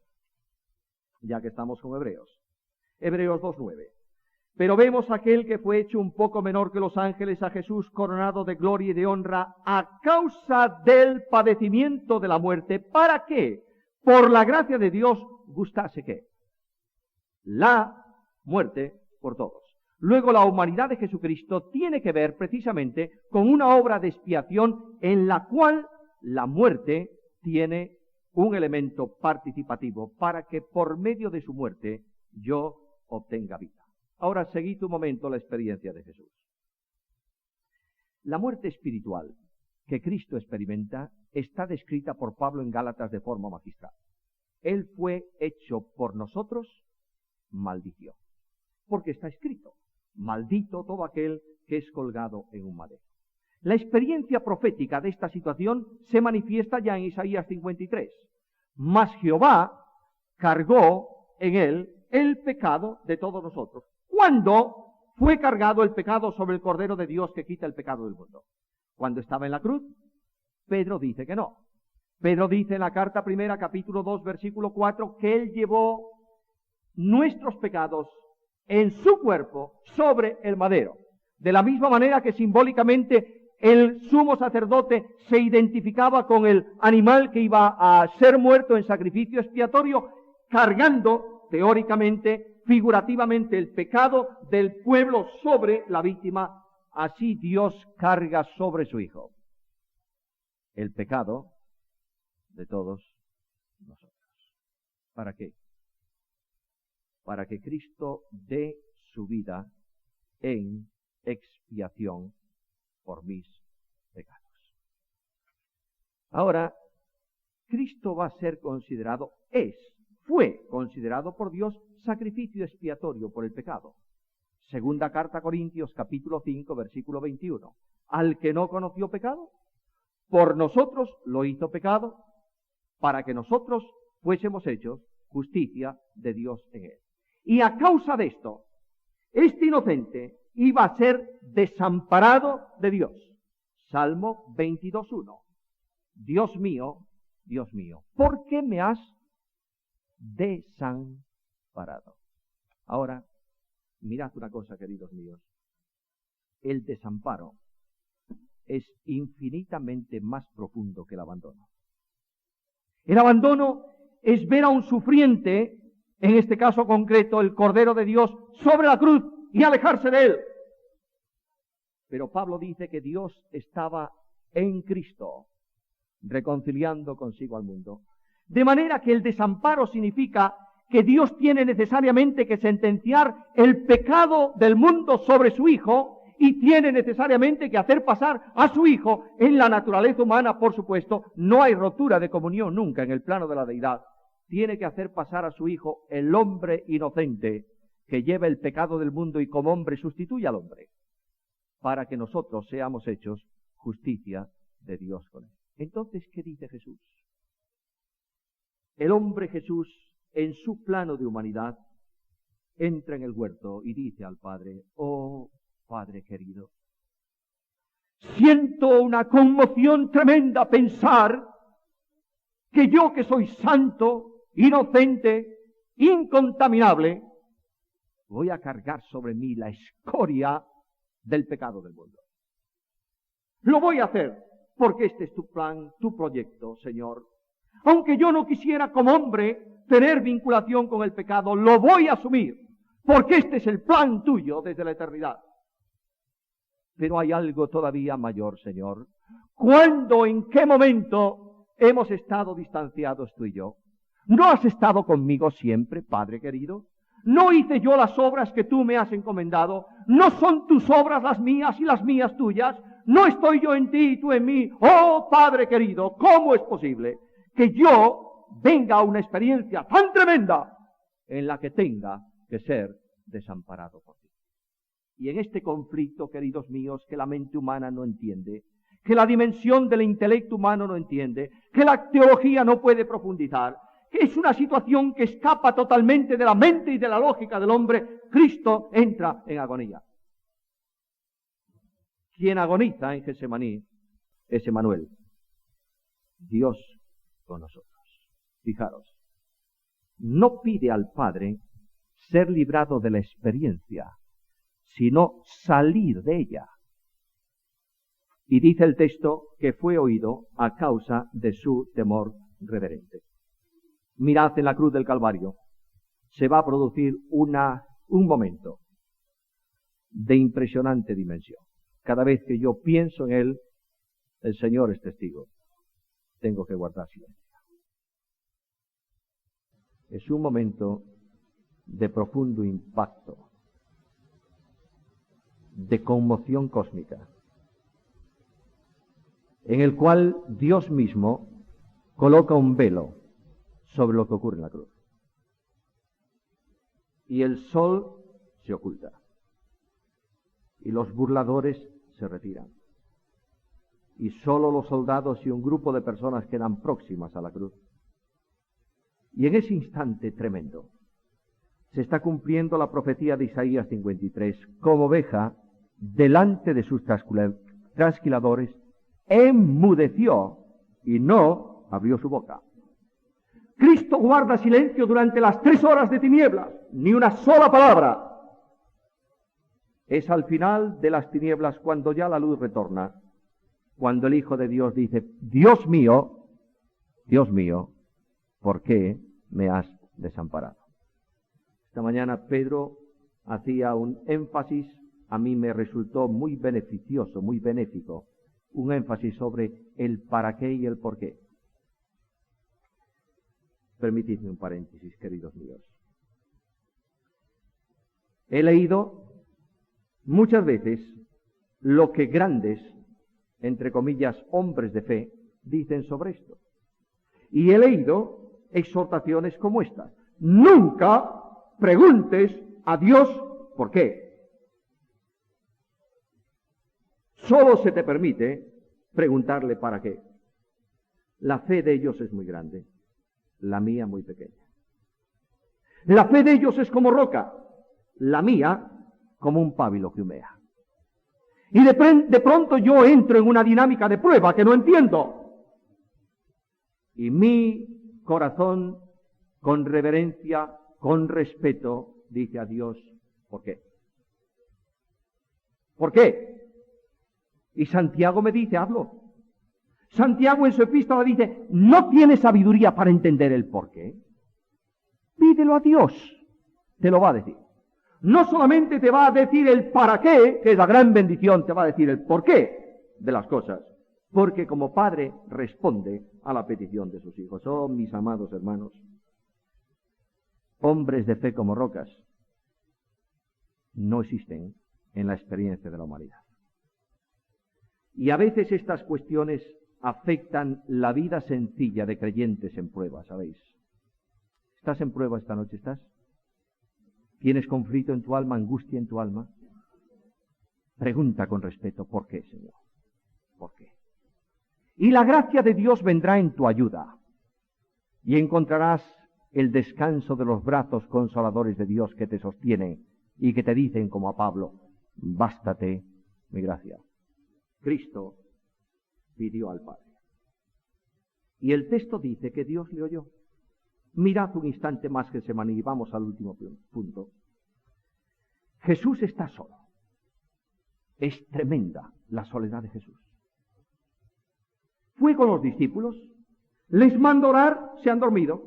Ya que estamos con Hebreos. Hebreos 2:9. Pero vemos a aquel que fue hecho un poco menor que los ángeles, a Jesús coronado de gloria y de honra a causa del padecimiento de la muerte. ¿Para qué? Por la gracia de Dios gustase ¿qué? La muerte por todos. Luego la humanidad de Jesucristo tiene que ver precisamente con una obra de expiación en la cual la muerte tiene un elemento participativo para que por medio de su muerte yo obtenga vida. Ahora seguid un momento la experiencia de Jesús. La muerte espiritual que Cristo experimenta está descrita por Pablo en Gálatas de forma magistral. Él fue hecho por nosotros maldición, porque está escrito, maldito todo aquel que es colgado en un madero. La experiencia profética de esta situación se manifiesta ya en Isaías 53. Mas Jehová cargó en él el pecado de todos nosotros. ¿Cuándo fue cargado el pecado sobre el Cordero de Dios que quita el pecado del mundo? ¿Cuando estaba en la cruz? Pedro dice que no. Pedro dice en la carta primera, capítulo 2, versículo 4, que él llevó nuestros pecados en su cuerpo sobre el madero. De la misma manera que simbólicamente el sumo sacerdote se identificaba con el animal que iba a ser muerto en sacrificio expiatorio, cargando teóricamente, figurativamente, el pecado del pueblo sobre la víctima. Así Dios carga sobre su Hijo el pecado de todos nosotros. ¿Para qué? Para que Cristo dé su vida en expiación por mis pecados. Ahora, Cristo va a ser considerado, fue considerado por Dios sacrificio expiatorio por el pecado. Segunda carta a Corintios, capítulo 5, versículo 21. Al que no conoció pecado, por nosotros lo hizo pecado, para que nosotros fuésemos hechos justicia de Dios en él. Y a causa de esto, este inocente iba a ser desamparado de Dios. Salmo 22:1. Dios mío, ¿por qué me has desamparado? Ahora, mirad una cosa, queridos míos. El desamparo es infinitamente más profundo que el abandono. El abandono es ver a un sufriente, en este caso concreto, el Cordero de Dios, sobre la cruz y alejarse de él. Pero Pablo dice que Dios estaba en Cristo, reconciliando consigo al mundo. De manera que el desamparo significa que Dios tiene necesariamente que sentenciar el pecado del mundo sobre su Hijo y tiene necesariamente que hacer pasar a su Hijo en la naturaleza humana, por supuesto. No hay rotura de comunión nunca en el plano de la deidad. Tiene que hacer pasar a su Hijo, el hombre inocente, que lleva el pecado del mundo y como hombre sustituye al hombre, para que nosotros seamos hechos justicia de Dios con él. Entonces, ¿qué dice Jesús? El hombre Jesús, en su plano de humanidad, entra en el huerto y dice al Padre: oh Padre querido, siento una conmoción tremenda pensar que yo, que soy santo, inocente, incontaminable, voy a cargar sobre mí la escoria del pecado del mundo. Lo voy a hacer porque este es tu plan, tu proyecto, Señor. Aunque yo no quisiera como hombre tener vinculación con el pecado, lo voy a asumir porque este es el plan tuyo desde la eternidad. Pero hay algo todavía mayor, Señor. ¿Cuándo, en qué momento hemos estado distanciados tú y yo? ¿No has estado conmigo siempre, Padre querido? ¿No hice yo las obras que tú me has encomendado? ¿No son tus obras las mías y las mías tuyas? ¿No estoy yo en ti y tú en mí? Oh, Padre querido, ¿cómo es posible que yo venga a una experiencia tan tremenda en la que tenga que ser desamparado por ti? Y en este conflicto, queridos míos, que la mente humana no entiende, que la dimensión del intelecto humano no entiende, que la teología no puede profundizar, es una situación que escapa totalmente de la mente y de la lógica del hombre. Cristo entra en agonía. Quien agoniza en Getsemaní es Emmanuel, Dios con nosotros. Fijaros, no pide al Padre ser librado de la experiencia, sino salir de ella. Y dice el texto que fue oído a causa de su temor reverente. Mirad en la cruz del Calvario, se va a producir un momento de impresionante dimensión. Cada vez que yo pienso en él, el Señor es testigo. Tengo que guardar silencio. Es un momento de profundo impacto, de conmoción cósmica, en el cual Dios mismo coloca un velo sobre lo que ocurre en la cruz. Y el sol se oculta. Y los burladores se retiran. Y solo los soldados y un grupo de personas quedan próximas a la cruz. Y en ese instante tremendo se está cumpliendo la profecía de Isaías 53. Como oveja, delante de sus trasquiladores, enmudeció y no abrió su boca. Cristo guarda silencio durante las 3 horas de tinieblas, ni una sola palabra. Es al final de las tinieblas, cuando ya la luz retorna, cuando el Hijo de Dios dice: Dios mío, ¿por qué me has desamparado? Esta mañana Pedro hacía un énfasis, a mí me resultó muy beneficioso, muy benéfico, un énfasis sobre el para qué y el por qué. Permitidme un paréntesis, queridos míos. He leído muchas veces lo que grandes, entre comillas, hombres de fe, dicen sobre esto. Y he leído exhortaciones como estas. Nunca preguntes a Dios por qué. Solo se te permite preguntarle para qué. La fe de ellos es muy grande, la mía muy pequeña. La fe de ellos es como roca, la mía como un pábilo que humea. Y de pronto yo entro en una dinámica de prueba que no entiendo. Y mi corazón, con reverencia, con respeto, dice a Dios: ¿por qué? ¿Por qué? Y Santiago me dice: hazlo. Santiago en su epístola dice: no tienes sabiduría para entender el por qué. Pídelo a Dios, te lo va a decir. No solamente te va a decir el para qué, que es la gran bendición, te va a decir el por qué de las cosas. Porque como padre responde a la petición de sus hijos. Oh, mis amados hermanos, hombres de fe como rocas no existen en la experiencia de la humanidad. Y a veces estas cuestiones afectan la vida sencilla de creyentes en prueba, ¿sabéis? ¿Estás en prueba esta noche? ¿Estás? ¿Tienes conflicto en tu alma, angustia en tu alma? Pregunta con respeto: ¿por qué, Señor? ¿Por qué? Y la gracia de Dios vendrá en tu ayuda, y encontrarás el descanso de los brazos consoladores de Dios que te sostienen y que te dicen, como a Pablo: bástate mi gracia. Cristo pidió al Padre. Y el texto dice que Dios le oyó. Mirad un instante más Getsemaní y vamos al último punto. Jesús está solo. Es tremenda la soledad de Jesús. Fue con los discípulos, les mandó orar, se han dormido.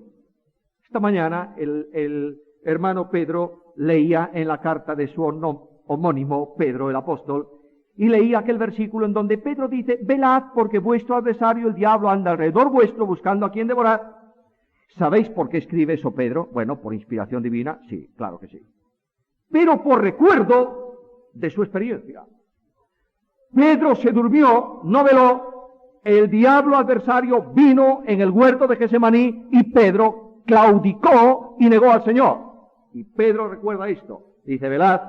Esta mañana el hermano Pedro leía en la carta de su homónimo Pedro el apóstol, y leía aquel versículo en donde Pedro dice: velad, porque vuestro adversario el diablo anda alrededor vuestro buscando a quien devorar. ¿Sabéis por qué escribe eso Pedro? Bueno, por inspiración divina, sí, claro que sí. Pero por recuerdo de su experiencia. Pedro se durmió, no veló, el diablo adversario vino en el huerto de Getsemaní y Pedro claudicó y negó al Señor. Y Pedro recuerda esto, dice: velad,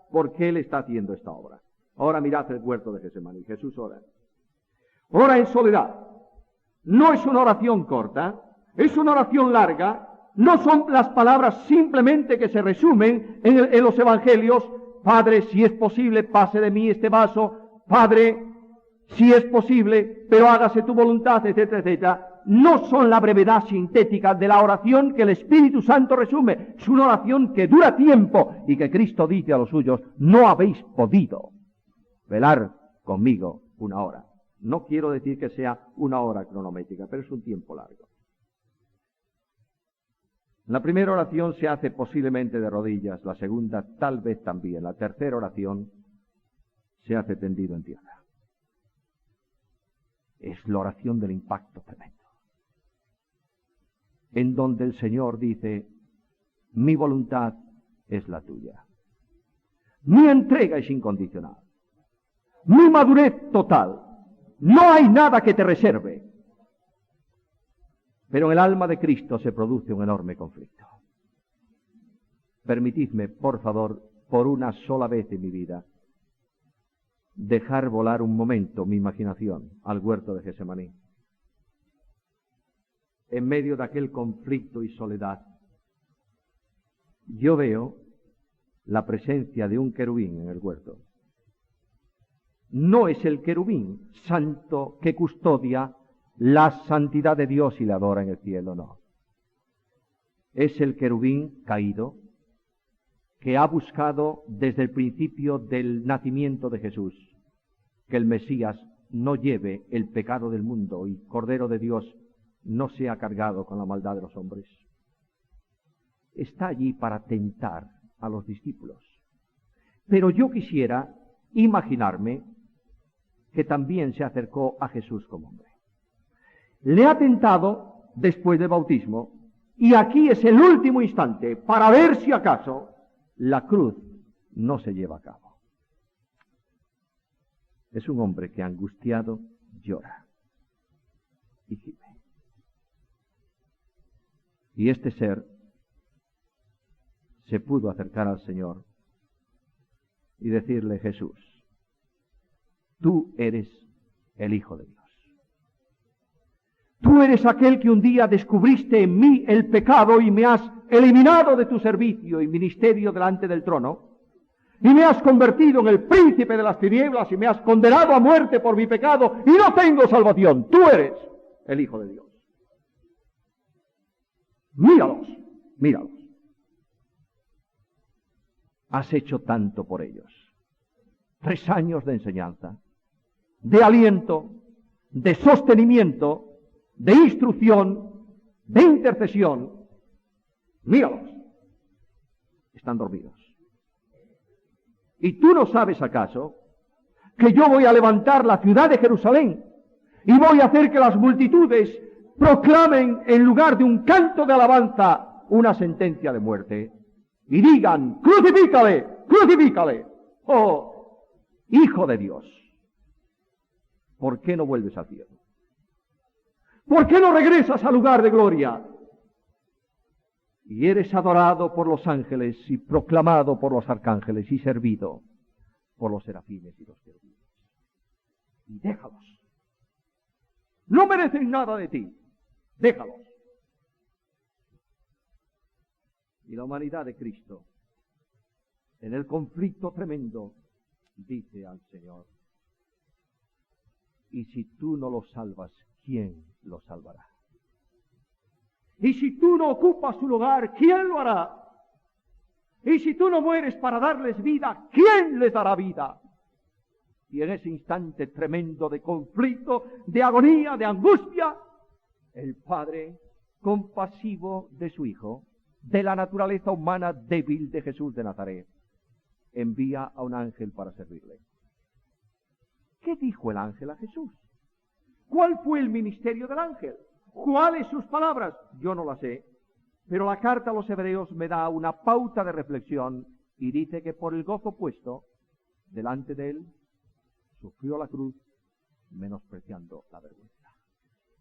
porque él está haciendo esta obra. Ahora mirad el huerto de Getsemaní. Jesús ora. Ora en soledad. No es una oración corta, Es una oración larga. No son las palabras simplemente que se resumen en los evangelios. Padre, si es posible, pase de mí este vaso. Padre, si es posible, pero hágase tu voluntad, etcétera, etcétera. No son la brevedad sintética de la oración que el Espíritu Santo resume. Es una oración que dura tiempo y que Cristo dice a los suyos: no habéis podido velar conmigo una hora. No quiero decir que sea una hora cronométrica, pero es un tiempo largo. La primera oración se hace posiblemente de rodillas, la segunda tal vez también, la tercera oración se hace tendido en tierra. Es la oración del impacto tremendo, en donde el Señor dice: mi voluntad es la tuya. Mi entrega es incondicional. Mi madurez total. No hay nada que te reserve. Pero en el alma de Cristo se produce un enorme conflicto. Permitidme, por favor, por una sola vez en mi vida, dejar volar un momento mi imaginación al huerto de Getsemaní. En medio de aquel conflicto y soledad, yo veo la presencia de un querubín en el huerto. No es el querubín santo que custodia la santidad de Dios y la adora en el cielo, no. Es el querubín caído que ha buscado desde el principio del nacimiento de Jesús que el Mesías no lleve el pecado del mundo y Cordero de Dios no sea cargado con la maldad de los hombres. Está allí para tentar a los discípulos. Pero yo quisiera imaginarme que también se acercó a Jesús como hombre. Le ha tentado después del bautismo, y aquí es el último instante para ver si acaso la cruz no se lleva a cabo. Es un hombre que angustiado llora y gime. Y este ser se pudo acercar al Señor y decirle: Jesús, tú eres el Hijo de Dios. Tú eres aquel que un día descubriste en mí el pecado y me has eliminado de tu servicio y ministerio delante del trono, y me has convertido en el príncipe de las tinieblas y me has condenado a muerte por mi pecado y no tengo salvación. Tú eres el Hijo de Dios. Míralos, míralos. Has hecho tanto por ellos. 3 años de enseñanza, de aliento, de sostenimiento, de instrucción, de intercesión. Míralos. Están dormidos. ¿Y tú no sabes acaso que yo voy a levantar la ciudad de Jerusalén y voy a hacer que las multitudes proclamen en lugar de un canto de alabanza una sentencia de muerte y digan: crucifícale, crucifícale? Oh, Hijo de Dios, ¿por qué no vuelves al cielo? ¿Por qué no regresas al lugar de gloria? Y eres adorado por los ángeles y proclamado por los arcángeles y servido por los serafines y los querubines. Y déjalos. No merecen nada de ti. Déjalos. Y la humanidad de Cristo, en el conflicto tremendo, dice al Señor: y si tú no los salvas, ¿quién los salvará? Y si tú no ocupas su lugar, ¿quién lo hará? Y si tú no mueres para darles vida, ¿quién les dará vida? Y en ese instante tremendo de conflicto, de agonía, de angustia, el Padre compasivo de su Hijo, de la naturaleza humana débil de Jesús de Nazaret, envía a un ángel para servirle. ¿Qué dijo el ángel a Jesús? ¿Cuál fue el ministerio del ángel? ¿Cuáles sus palabras? Yo no las sé, pero la carta a los hebreos me da una pauta de reflexión y dice que por el gozo puesto delante de él, sufrió la cruz, menospreciando la vergüenza.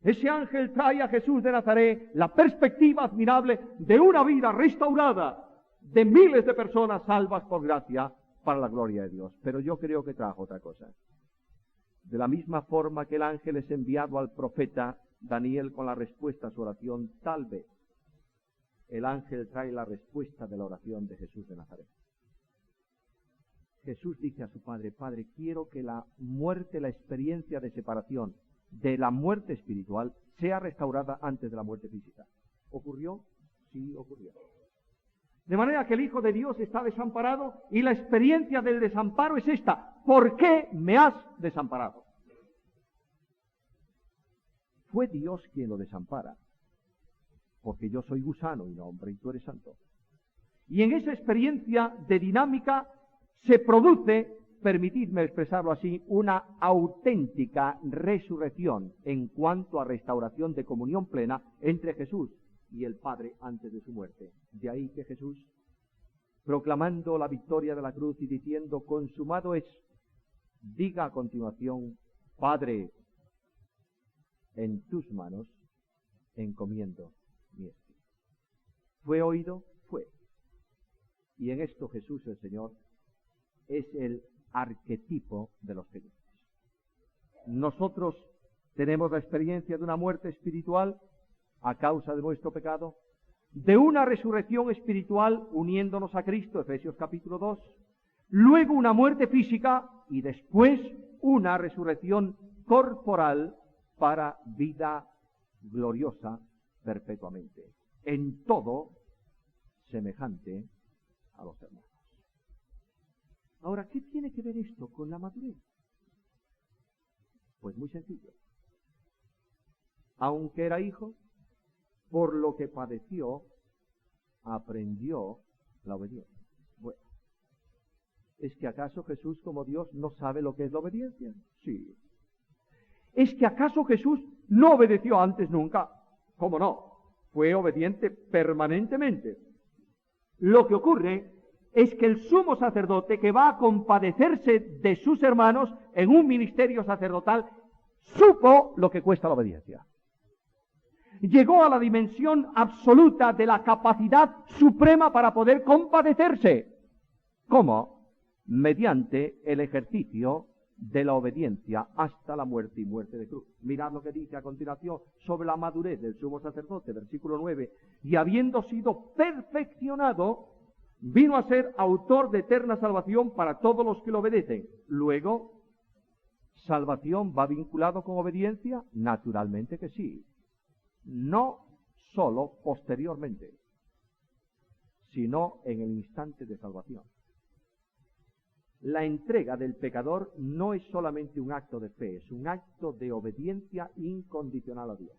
Ese ángel trae a Jesús de Nazaret la perspectiva admirable de una vida restaurada, de miles de personas salvas por gracia para la gloria de Dios. Pero yo creo que trajo otra cosa. De la misma forma que el ángel es enviado al profeta Daniel con la respuesta a su oración, tal vez el ángel trae la respuesta de la oración de Jesús de Nazaret. Jesús dice a su Padre, Padre, quiero que la muerte, la experiencia de separación de la muerte espiritual sea restaurada antes de la muerte física. ¿Ocurrió? Sí, ocurrió. De manera que el Hijo de Dios está desamparado y la experiencia del desamparo es esta. ¿Por qué me has desamparado? Fue Dios quien lo desampara, porque yo soy gusano y no hombre, y tú eres santo. Y en esa experiencia de dinámica se produce, permitidme expresarlo así, una auténtica resurrección en cuanto a restauración de comunión plena entre Jesús y el Padre antes de su muerte. De ahí que Jesús, proclamando la victoria de la cruz y diciendo, consumado es, diga a continuación, Padre, en tus manos encomiendo mi espíritu. ¿Fue oído? Fue. Y en esto Jesús el Señor es el arquetipo de los creyentes. Nosotros tenemos la experiencia de una muerte espiritual a causa de nuestro pecado, de una resurrección espiritual uniéndonos a Cristo, Efesios capítulo 2, luego una muerte física y después una resurrección corporal para vida gloriosa perpetuamente. En todo semejante a los hermanos. Ahora, ¿qué tiene que ver esto con la madurez? Pues muy sencillo. Aunque era hijo, por lo que padeció, aprendió la obediencia. Bueno, ¿es que acaso Jesús como Dios no sabe lo que es la obediencia? Sí. ¿Es que acaso Jesús no obedeció antes nunca? ¿Cómo no? Fue obediente permanentemente. Lo que ocurre es que el sumo sacerdote que va a compadecerse de sus hermanos en un ministerio sacerdotal supo lo que cuesta la obediencia. Llegó a la dimensión absoluta de la capacidad suprema para poder compadecerse. ¿Cómo? Mediante el ejercicio de la obediencia hasta la muerte y muerte de cruz. Mirad lo que dice a continuación sobre la madurez del sumo sacerdote, versículo 9. Y habiendo sido perfeccionado, vino a ser autor de eterna salvación para todos los que lo obedecen. Luego, ¿salvación va vinculado con obediencia? Naturalmente que sí. No solo posteriormente, sino en el instante de salvación. La entrega del pecador no es solamente un acto de fe, es un acto de obediencia incondicional a Dios.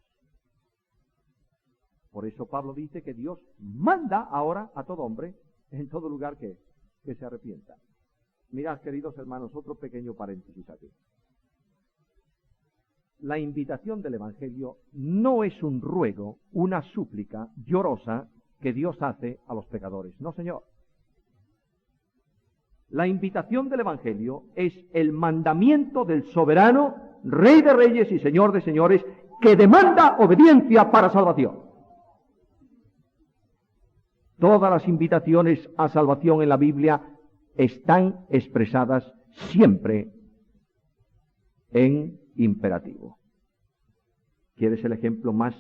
Por eso Pablo dice que Dios manda ahora a todo hombre, en todo lugar que se arrepienta. Mirad, queridos hermanos, otro pequeño paréntesis aquí. La invitación del Evangelio no es un ruego, una súplica llorosa que Dios hace a los pecadores. No, señor. La invitación del Evangelio es el mandamiento del soberano, Rey de reyes y Señor de señores, que demanda obediencia para salvación. Todas las invitaciones a salvación en la Biblia están expresadas siempre en imperativo. ¿Quieres el ejemplo más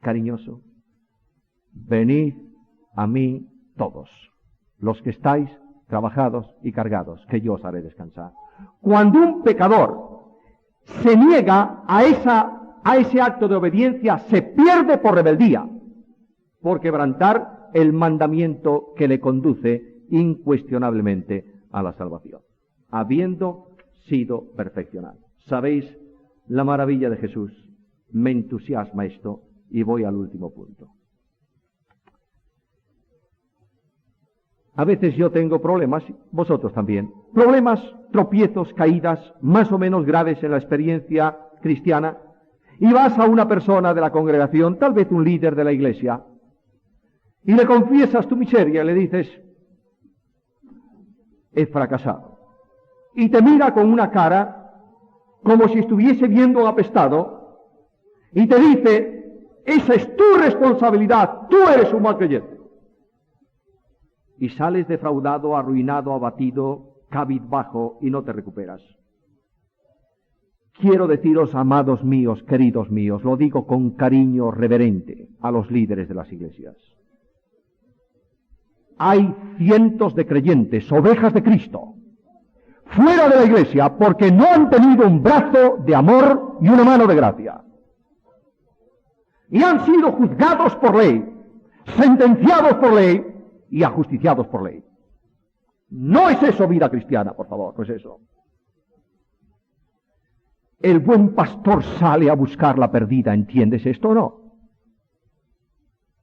cariñoso? Venid a mí todos, los que estáis trabajados y cargados, que yo os haré descansar. Cuando un pecador se niega a ese acto de obediencia, se pierde por rebeldía, por quebrantar el mandamiento que le conduce incuestionablemente a la salvación, habiendo sido perfeccionado. ¿Sabéis la maravilla de Jesús? Me entusiasma esto y voy al último punto. A veces yo tengo problemas, vosotros también, problemas, tropiezos, caídas más o menos graves en la experiencia cristiana, y vas a una persona de la congregación, tal vez un líder de la iglesia, y le confiesas tu miseria, le dices, he fracasado. Y te mira con una cara como si estuviese viendo un apestado, y te dice, esa es tu responsabilidad, tú eres un mal creyente. Y sales defraudado, arruinado, abatido, cabizbajo y no te recuperas. quiero deciros, amados míos, queridos míos, lo digo con cariño reverente a los líderes de las iglesias. Hay cientos de creyentes, ovejas de Cristo, fuera de la iglesia, porque no han tenido un brazo de amor y una mano de gracia. Y han sido juzgados por ley, sentenciados por ley y ajusticiados por ley. No es eso vida cristiana, por favor, no es eso. El buen pastor sale a buscar la perdida, ¿entiendes esto o no?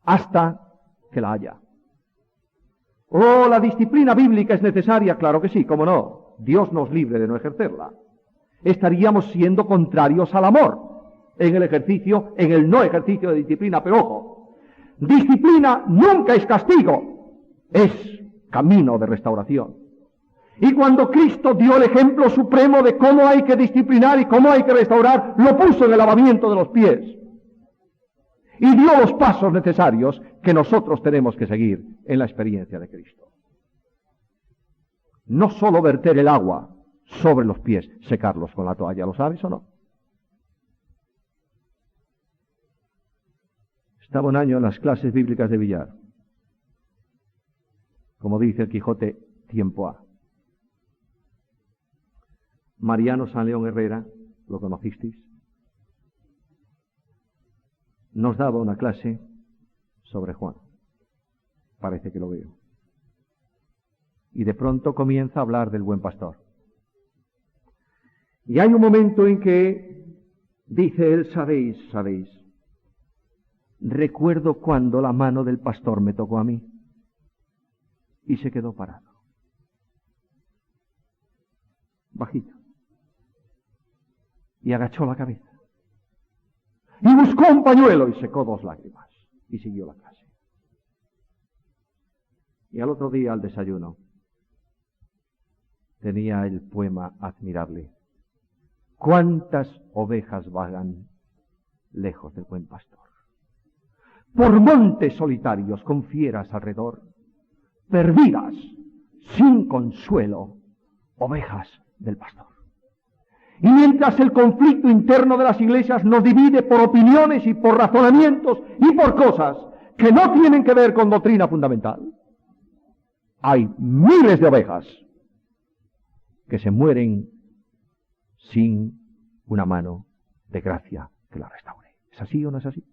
Hasta que la haya. Oh, la disciplina bíblica es necesaria, claro que sí, cómo no. Dios nos libre de no ejercerla. Estaríamos siendo contrarios al amor en el ejercicio, en el no ejercicio de disciplina, pero ojo, disciplina nunca es castigo, es camino de restauración. Y cuando Cristo dio el ejemplo supremo de cómo hay que disciplinar y cómo hay que restaurar, lo puso en el lavamiento de los pies. Y dio los pasos necesarios que nosotros tenemos que seguir en la experiencia de Cristo. No solo verter el agua sobre los pies, secarlos con la toalla, ¿lo sabes o no? Estaba un año en las clases bíblicas de Villar. Como dice el Quijote, tiempo ha. Mariano San León Herrera, ¿lo conocisteis? Nos daba una clase sobre Juan. Parece que lo veo. Y de pronto comienza a hablar del buen pastor. Y hay un momento en que dice él, sabéis, recuerdo cuando la mano del pastor me tocó a mí. Y se quedó parado. Bajito. Y agachó la cabeza. Y buscó un pañuelo y secó 2 lágrimas. Y siguió la clase. Y al otro día, al desayuno, tenía el poema admirable. ¿Cuántas ovejas vagan lejos del buen pastor? Por montes solitarios con fieras alrededor, perdidas, sin consuelo, ovejas del pastor. Y mientras el conflicto interno de las iglesias nos divide por opiniones y por razonamientos y por cosas que no tienen que ver con doctrina fundamental, hay miles de ovejas que se mueren sin una mano de gracia que la restaure. ¿Es así o no es así?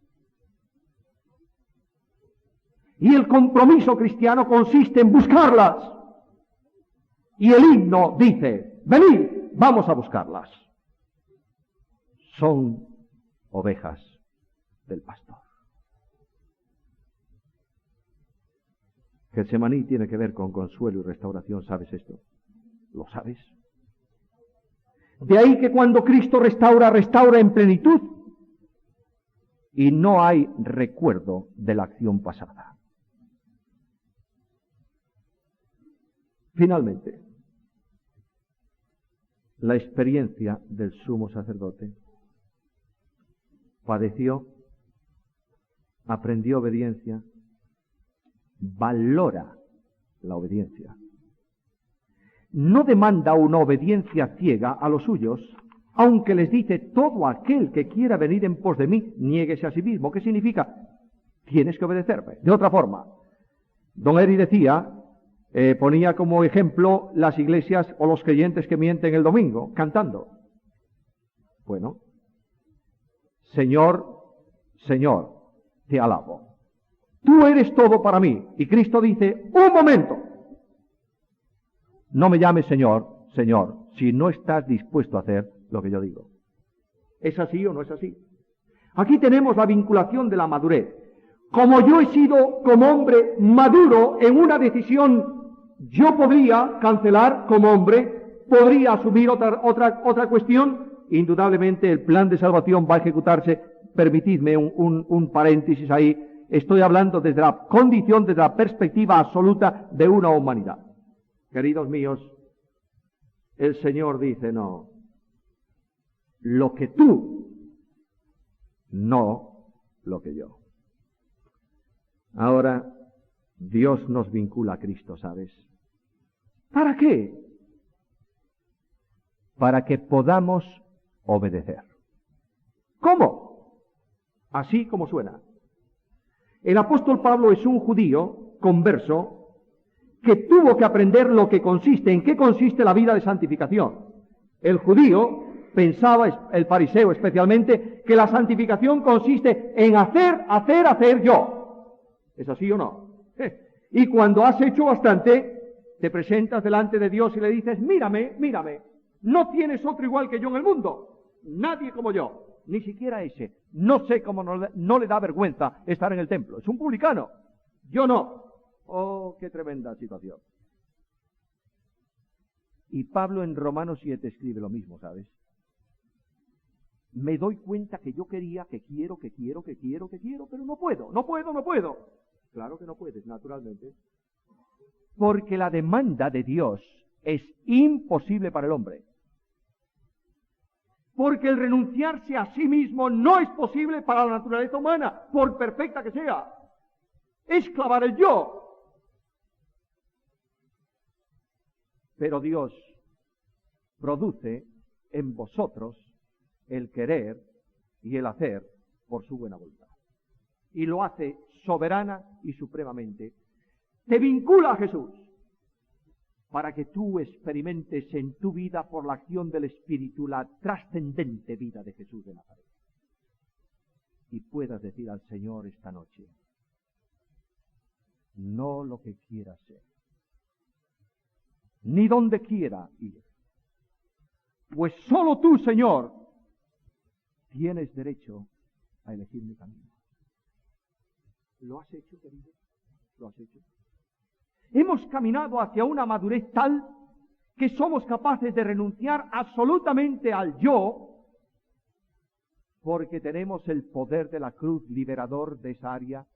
Y el compromiso cristiano consiste en buscarlas. Y el himno dice, venid, vamos a buscarlas. Son ovejas del pastor. Getsemaní tiene que ver con consuelo y restauración, ¿sabes esto? ¿Lo sabes? De ahí que cuando Cristo restaura, restaura en plenitud. Y no hay recuerdo de la acción pasada. Finalmente, la experiencia del sumo sacerdote. Padeció, aprendió obediencia, valora la obediencia. No demanda una obediencia ciega a los suyos, aunque les dice, todo aquel que quiera venir en pos de mí, niéguese a sí mismo. ¿Qué significa? Tienes que obedecerme. De otra forma, don Eri decía, ponía como ejemplo las iglesias o los creyentes que mienten el domingo, cantando. Bueno, Señor, Señor, te alabo. Tú eres todo para mí. Y Cristo dice, un momento. No me llames Señor, Señor, si no estás dispuesto a hacer lo que yo digo. ¿Es así o no es así? Aquí tenemos la vinculación de la madurez. Como yo he sido como hombre maduro en una decisión, yo podría cancelar como hombre, podría asumir otra cuestión. Indudablemente el plan de salvación va a ejecutarse. Permitidme un paréntesis ahí. Estoy hablando desde la condición, desde la perspectiva absoluta de una humanidad. Queridos míos, el Señor dice, no, lo que tú, no lo que yo. Ahora, Dios nos vincula a Cristo, ¿sabes? ¿Para qué? Para que podamos obedecer. ¿Cómo? Así como suena. El apóstol Pablo es un judío converso que tuvo que aprender lo que consiste, en qué consiste la vida de santificación. El judío pensaba, el fariseo especialmente, que la santificación consiste en hacer yo. ¿Es así o no? Y cuando has hecho bastante, te presentas delante de Dios y le dices, mírame, mírame, no tienes otro igual que yo en el mundo, nadie como yo, ni siquiera ese. No sé cómo no le da vergüenza estar en el templo, es un publicano, yo no. Oh, qué tremenda situación. Y Pablo en Romanos 7 escribe lo mismo, ¿sabes? Me doy cuenta que yo quería, que quiero, pero no puedo. Claro que no puedes, naturalmente. Porque la demanda de Dios es imposible para el hombre. Porque el renunciarse a sí mismo no es posible para la naturaleza humana, por perfecta que sea. Es clavar el yo. Pero Dios produce en vosotros el querer y el hacer por su buena voluntad. Y lo hace soberana y supremamente. Te vincula a Jesús para que tú experimentes en tu vida por la acción del Espíritu la trascendente vida de Jesús de Nazaret. Y puedas decir al Señor esta noche, no lo que quiera ser, ni donde quiera ir, pues solo tú, Señor, tienes derecho a elegir mi camino. ¿Lo has hecho, querido? ¿Lo has hecho? Hemos caminado hacia una madurez tal que somos capaces de renunciar absolutamente al yo, porque tenemos el poder de la cruz liberador de esa área,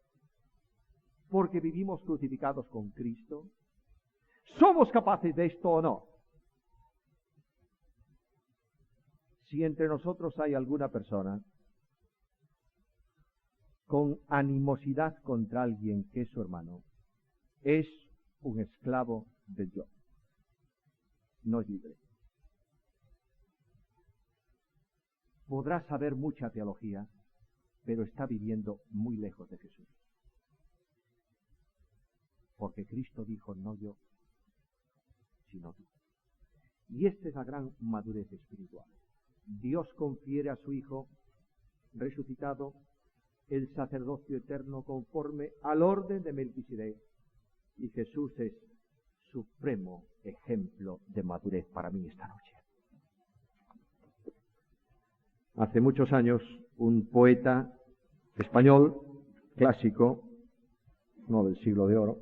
porque vivimos crucificados con Cristo. ¿Somos capaces de esto o no? Si entre nosotros hay alguna persona con animosidad contra alguien que es su hermano, es un esclavo del yo. No es libre. Podrá saber mucha teología, pero está viviendo muy lejos de Jesús. Porque Cristo dijo, no yo, sino tú. Y esta es la gran madurez espiritual. Dios confiere a su Hijo resucitado el sacerdocio eterno conforme al orden de Melquisedec. Y Jesús es supremo ejemplo de madurez para mí esta noche. Hace muchos años, un poeta español clásico, no del siglo de oro,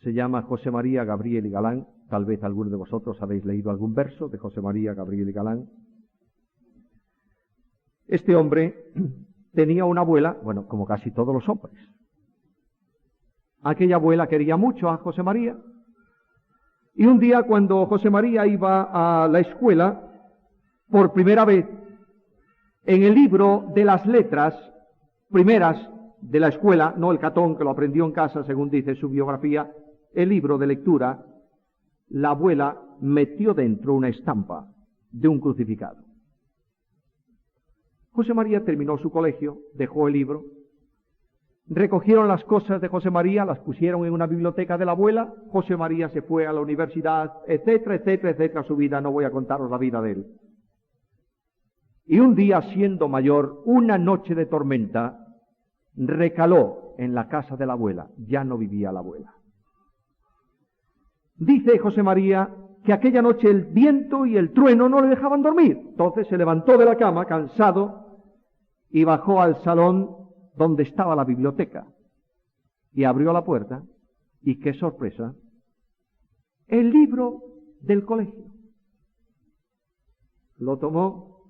se llama José María Gabriel y Galán. Tal vez alguno de vosotros habéis leído algún verso de José María Gabriel y Galán. Este hombre tenía una abuela, bueno, como casi todos los hombres. Aquella abuela quería mucho a José María. Y un día, cuando José María iba a la escuela, por primera vez, en el libro de las letras primeras de la escuela, no el catón que lo aprendió en casa, según dice su biografía, el libro de lectura, la abuela metió dentro una estampa de un crucificado. José María terminó su colegio, dejó el libro, recogieron las cosas de José María, las pusieron en una biblioteca de la abuela, José María se fue a la universidad, etcétera, etcétera, etcétera, su vida, no voy a contaros la vida de él. Y un día, siendo mayor, una noche de tormenta, recaló en la casa de la abuela, ya no vivía la abuela. Dice José María que aquella noche el viento y el trueno no le dejaban dormir. Entonces se levantó de la cama, cansado, y bajó al salón donde estaba la biblioteca. Y abrió la puerta, y qué sorpresa, el libro del colegio. Lo tomó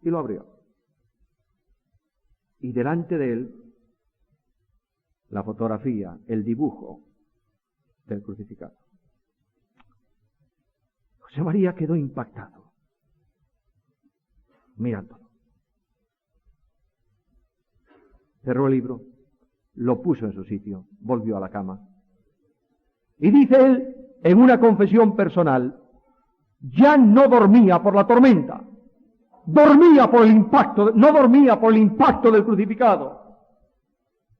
y lo abrió. Y delante de él, la fotografía, el dibujo del crucificado. José María quedó impactado, mirándolo. Cerró el libro, lo puso en su sitio, volvió a la cama. Y dice él, en una confesión personal, ya no dormía por la tormenta, dormía por el impacto, no dormía por el impacto del crucificado.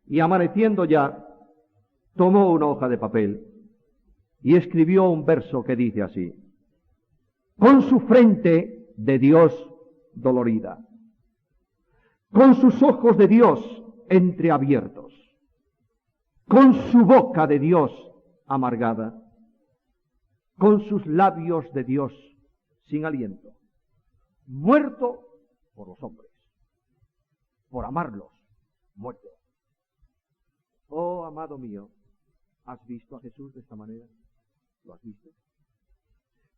Y amaneciendo ya, tomó una hoja de papel y escribió un verso que dice así: con su frente de Dios dolorida, con sus ojos de Dios entreabiertos, con su boca de Dios amargada, con sus labios de Dios sin aliento, muerto por los hombres, por amarlos, muerto. Oh, amado mío, ¿has visto a Jesús de esta manera? ¿Lo has visto?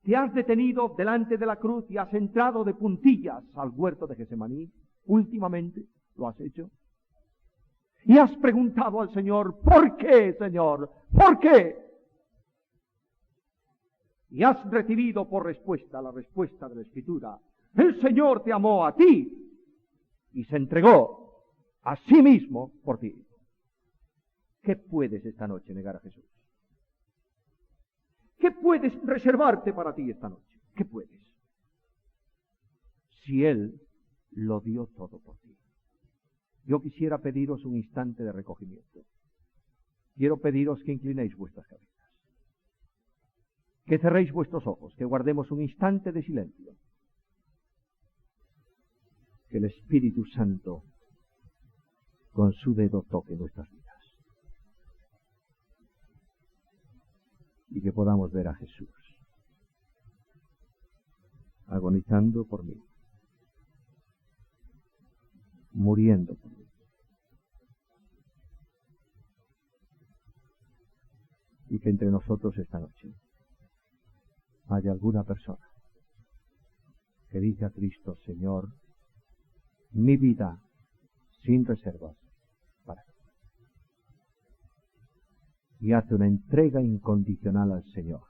¿Te has detenido delante de la cruz y has entrado de puntillas al huerto de Getsemaní? Últimamente lo has hecho. Y has preguntado al Señor: ¿por qué, Señor? ¿Por qué? Y has recibido por respuesta la respuesta de la Escritura: el Señor te amó a ti y se entregó a sí mismo por ti. ¿Qué puedes esta noche negar a Jesús? ¿Qué puedes reservarte para ti esta noche? ¿Qué puedes? Si Él lo dio todo por ti. Yo quisiera pediros un instante de recogimiento. Quiero pediros que inclinéis vuestras cabezas, que cerréis vuestros ojos, que guardemos un instante de silencio. Que el Espíritu Santo con su dedo toque nuestras vidas. Y que podamos ver a Jesús agonizando por mí, muriendo por mí. Y que entre nosotros esta noche haya alguna persona que dice a Cristo: Señor, mi vida sin reservas para ti. Y hace una entrega incondicional al Señor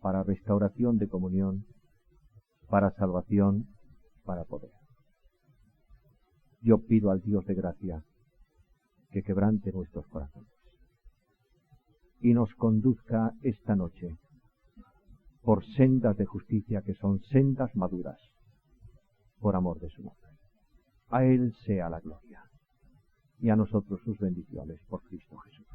para restauración de comunión, para salvación, para poder. Yo pido al Dios de gracia que quebrante nuestros corazones y nos conduzca esta noche por sendas de justicia que son sendas maduras, por amor de su nombre. A Él sea la gloria y a nosotros sus bendiciones por Cristo Jesús.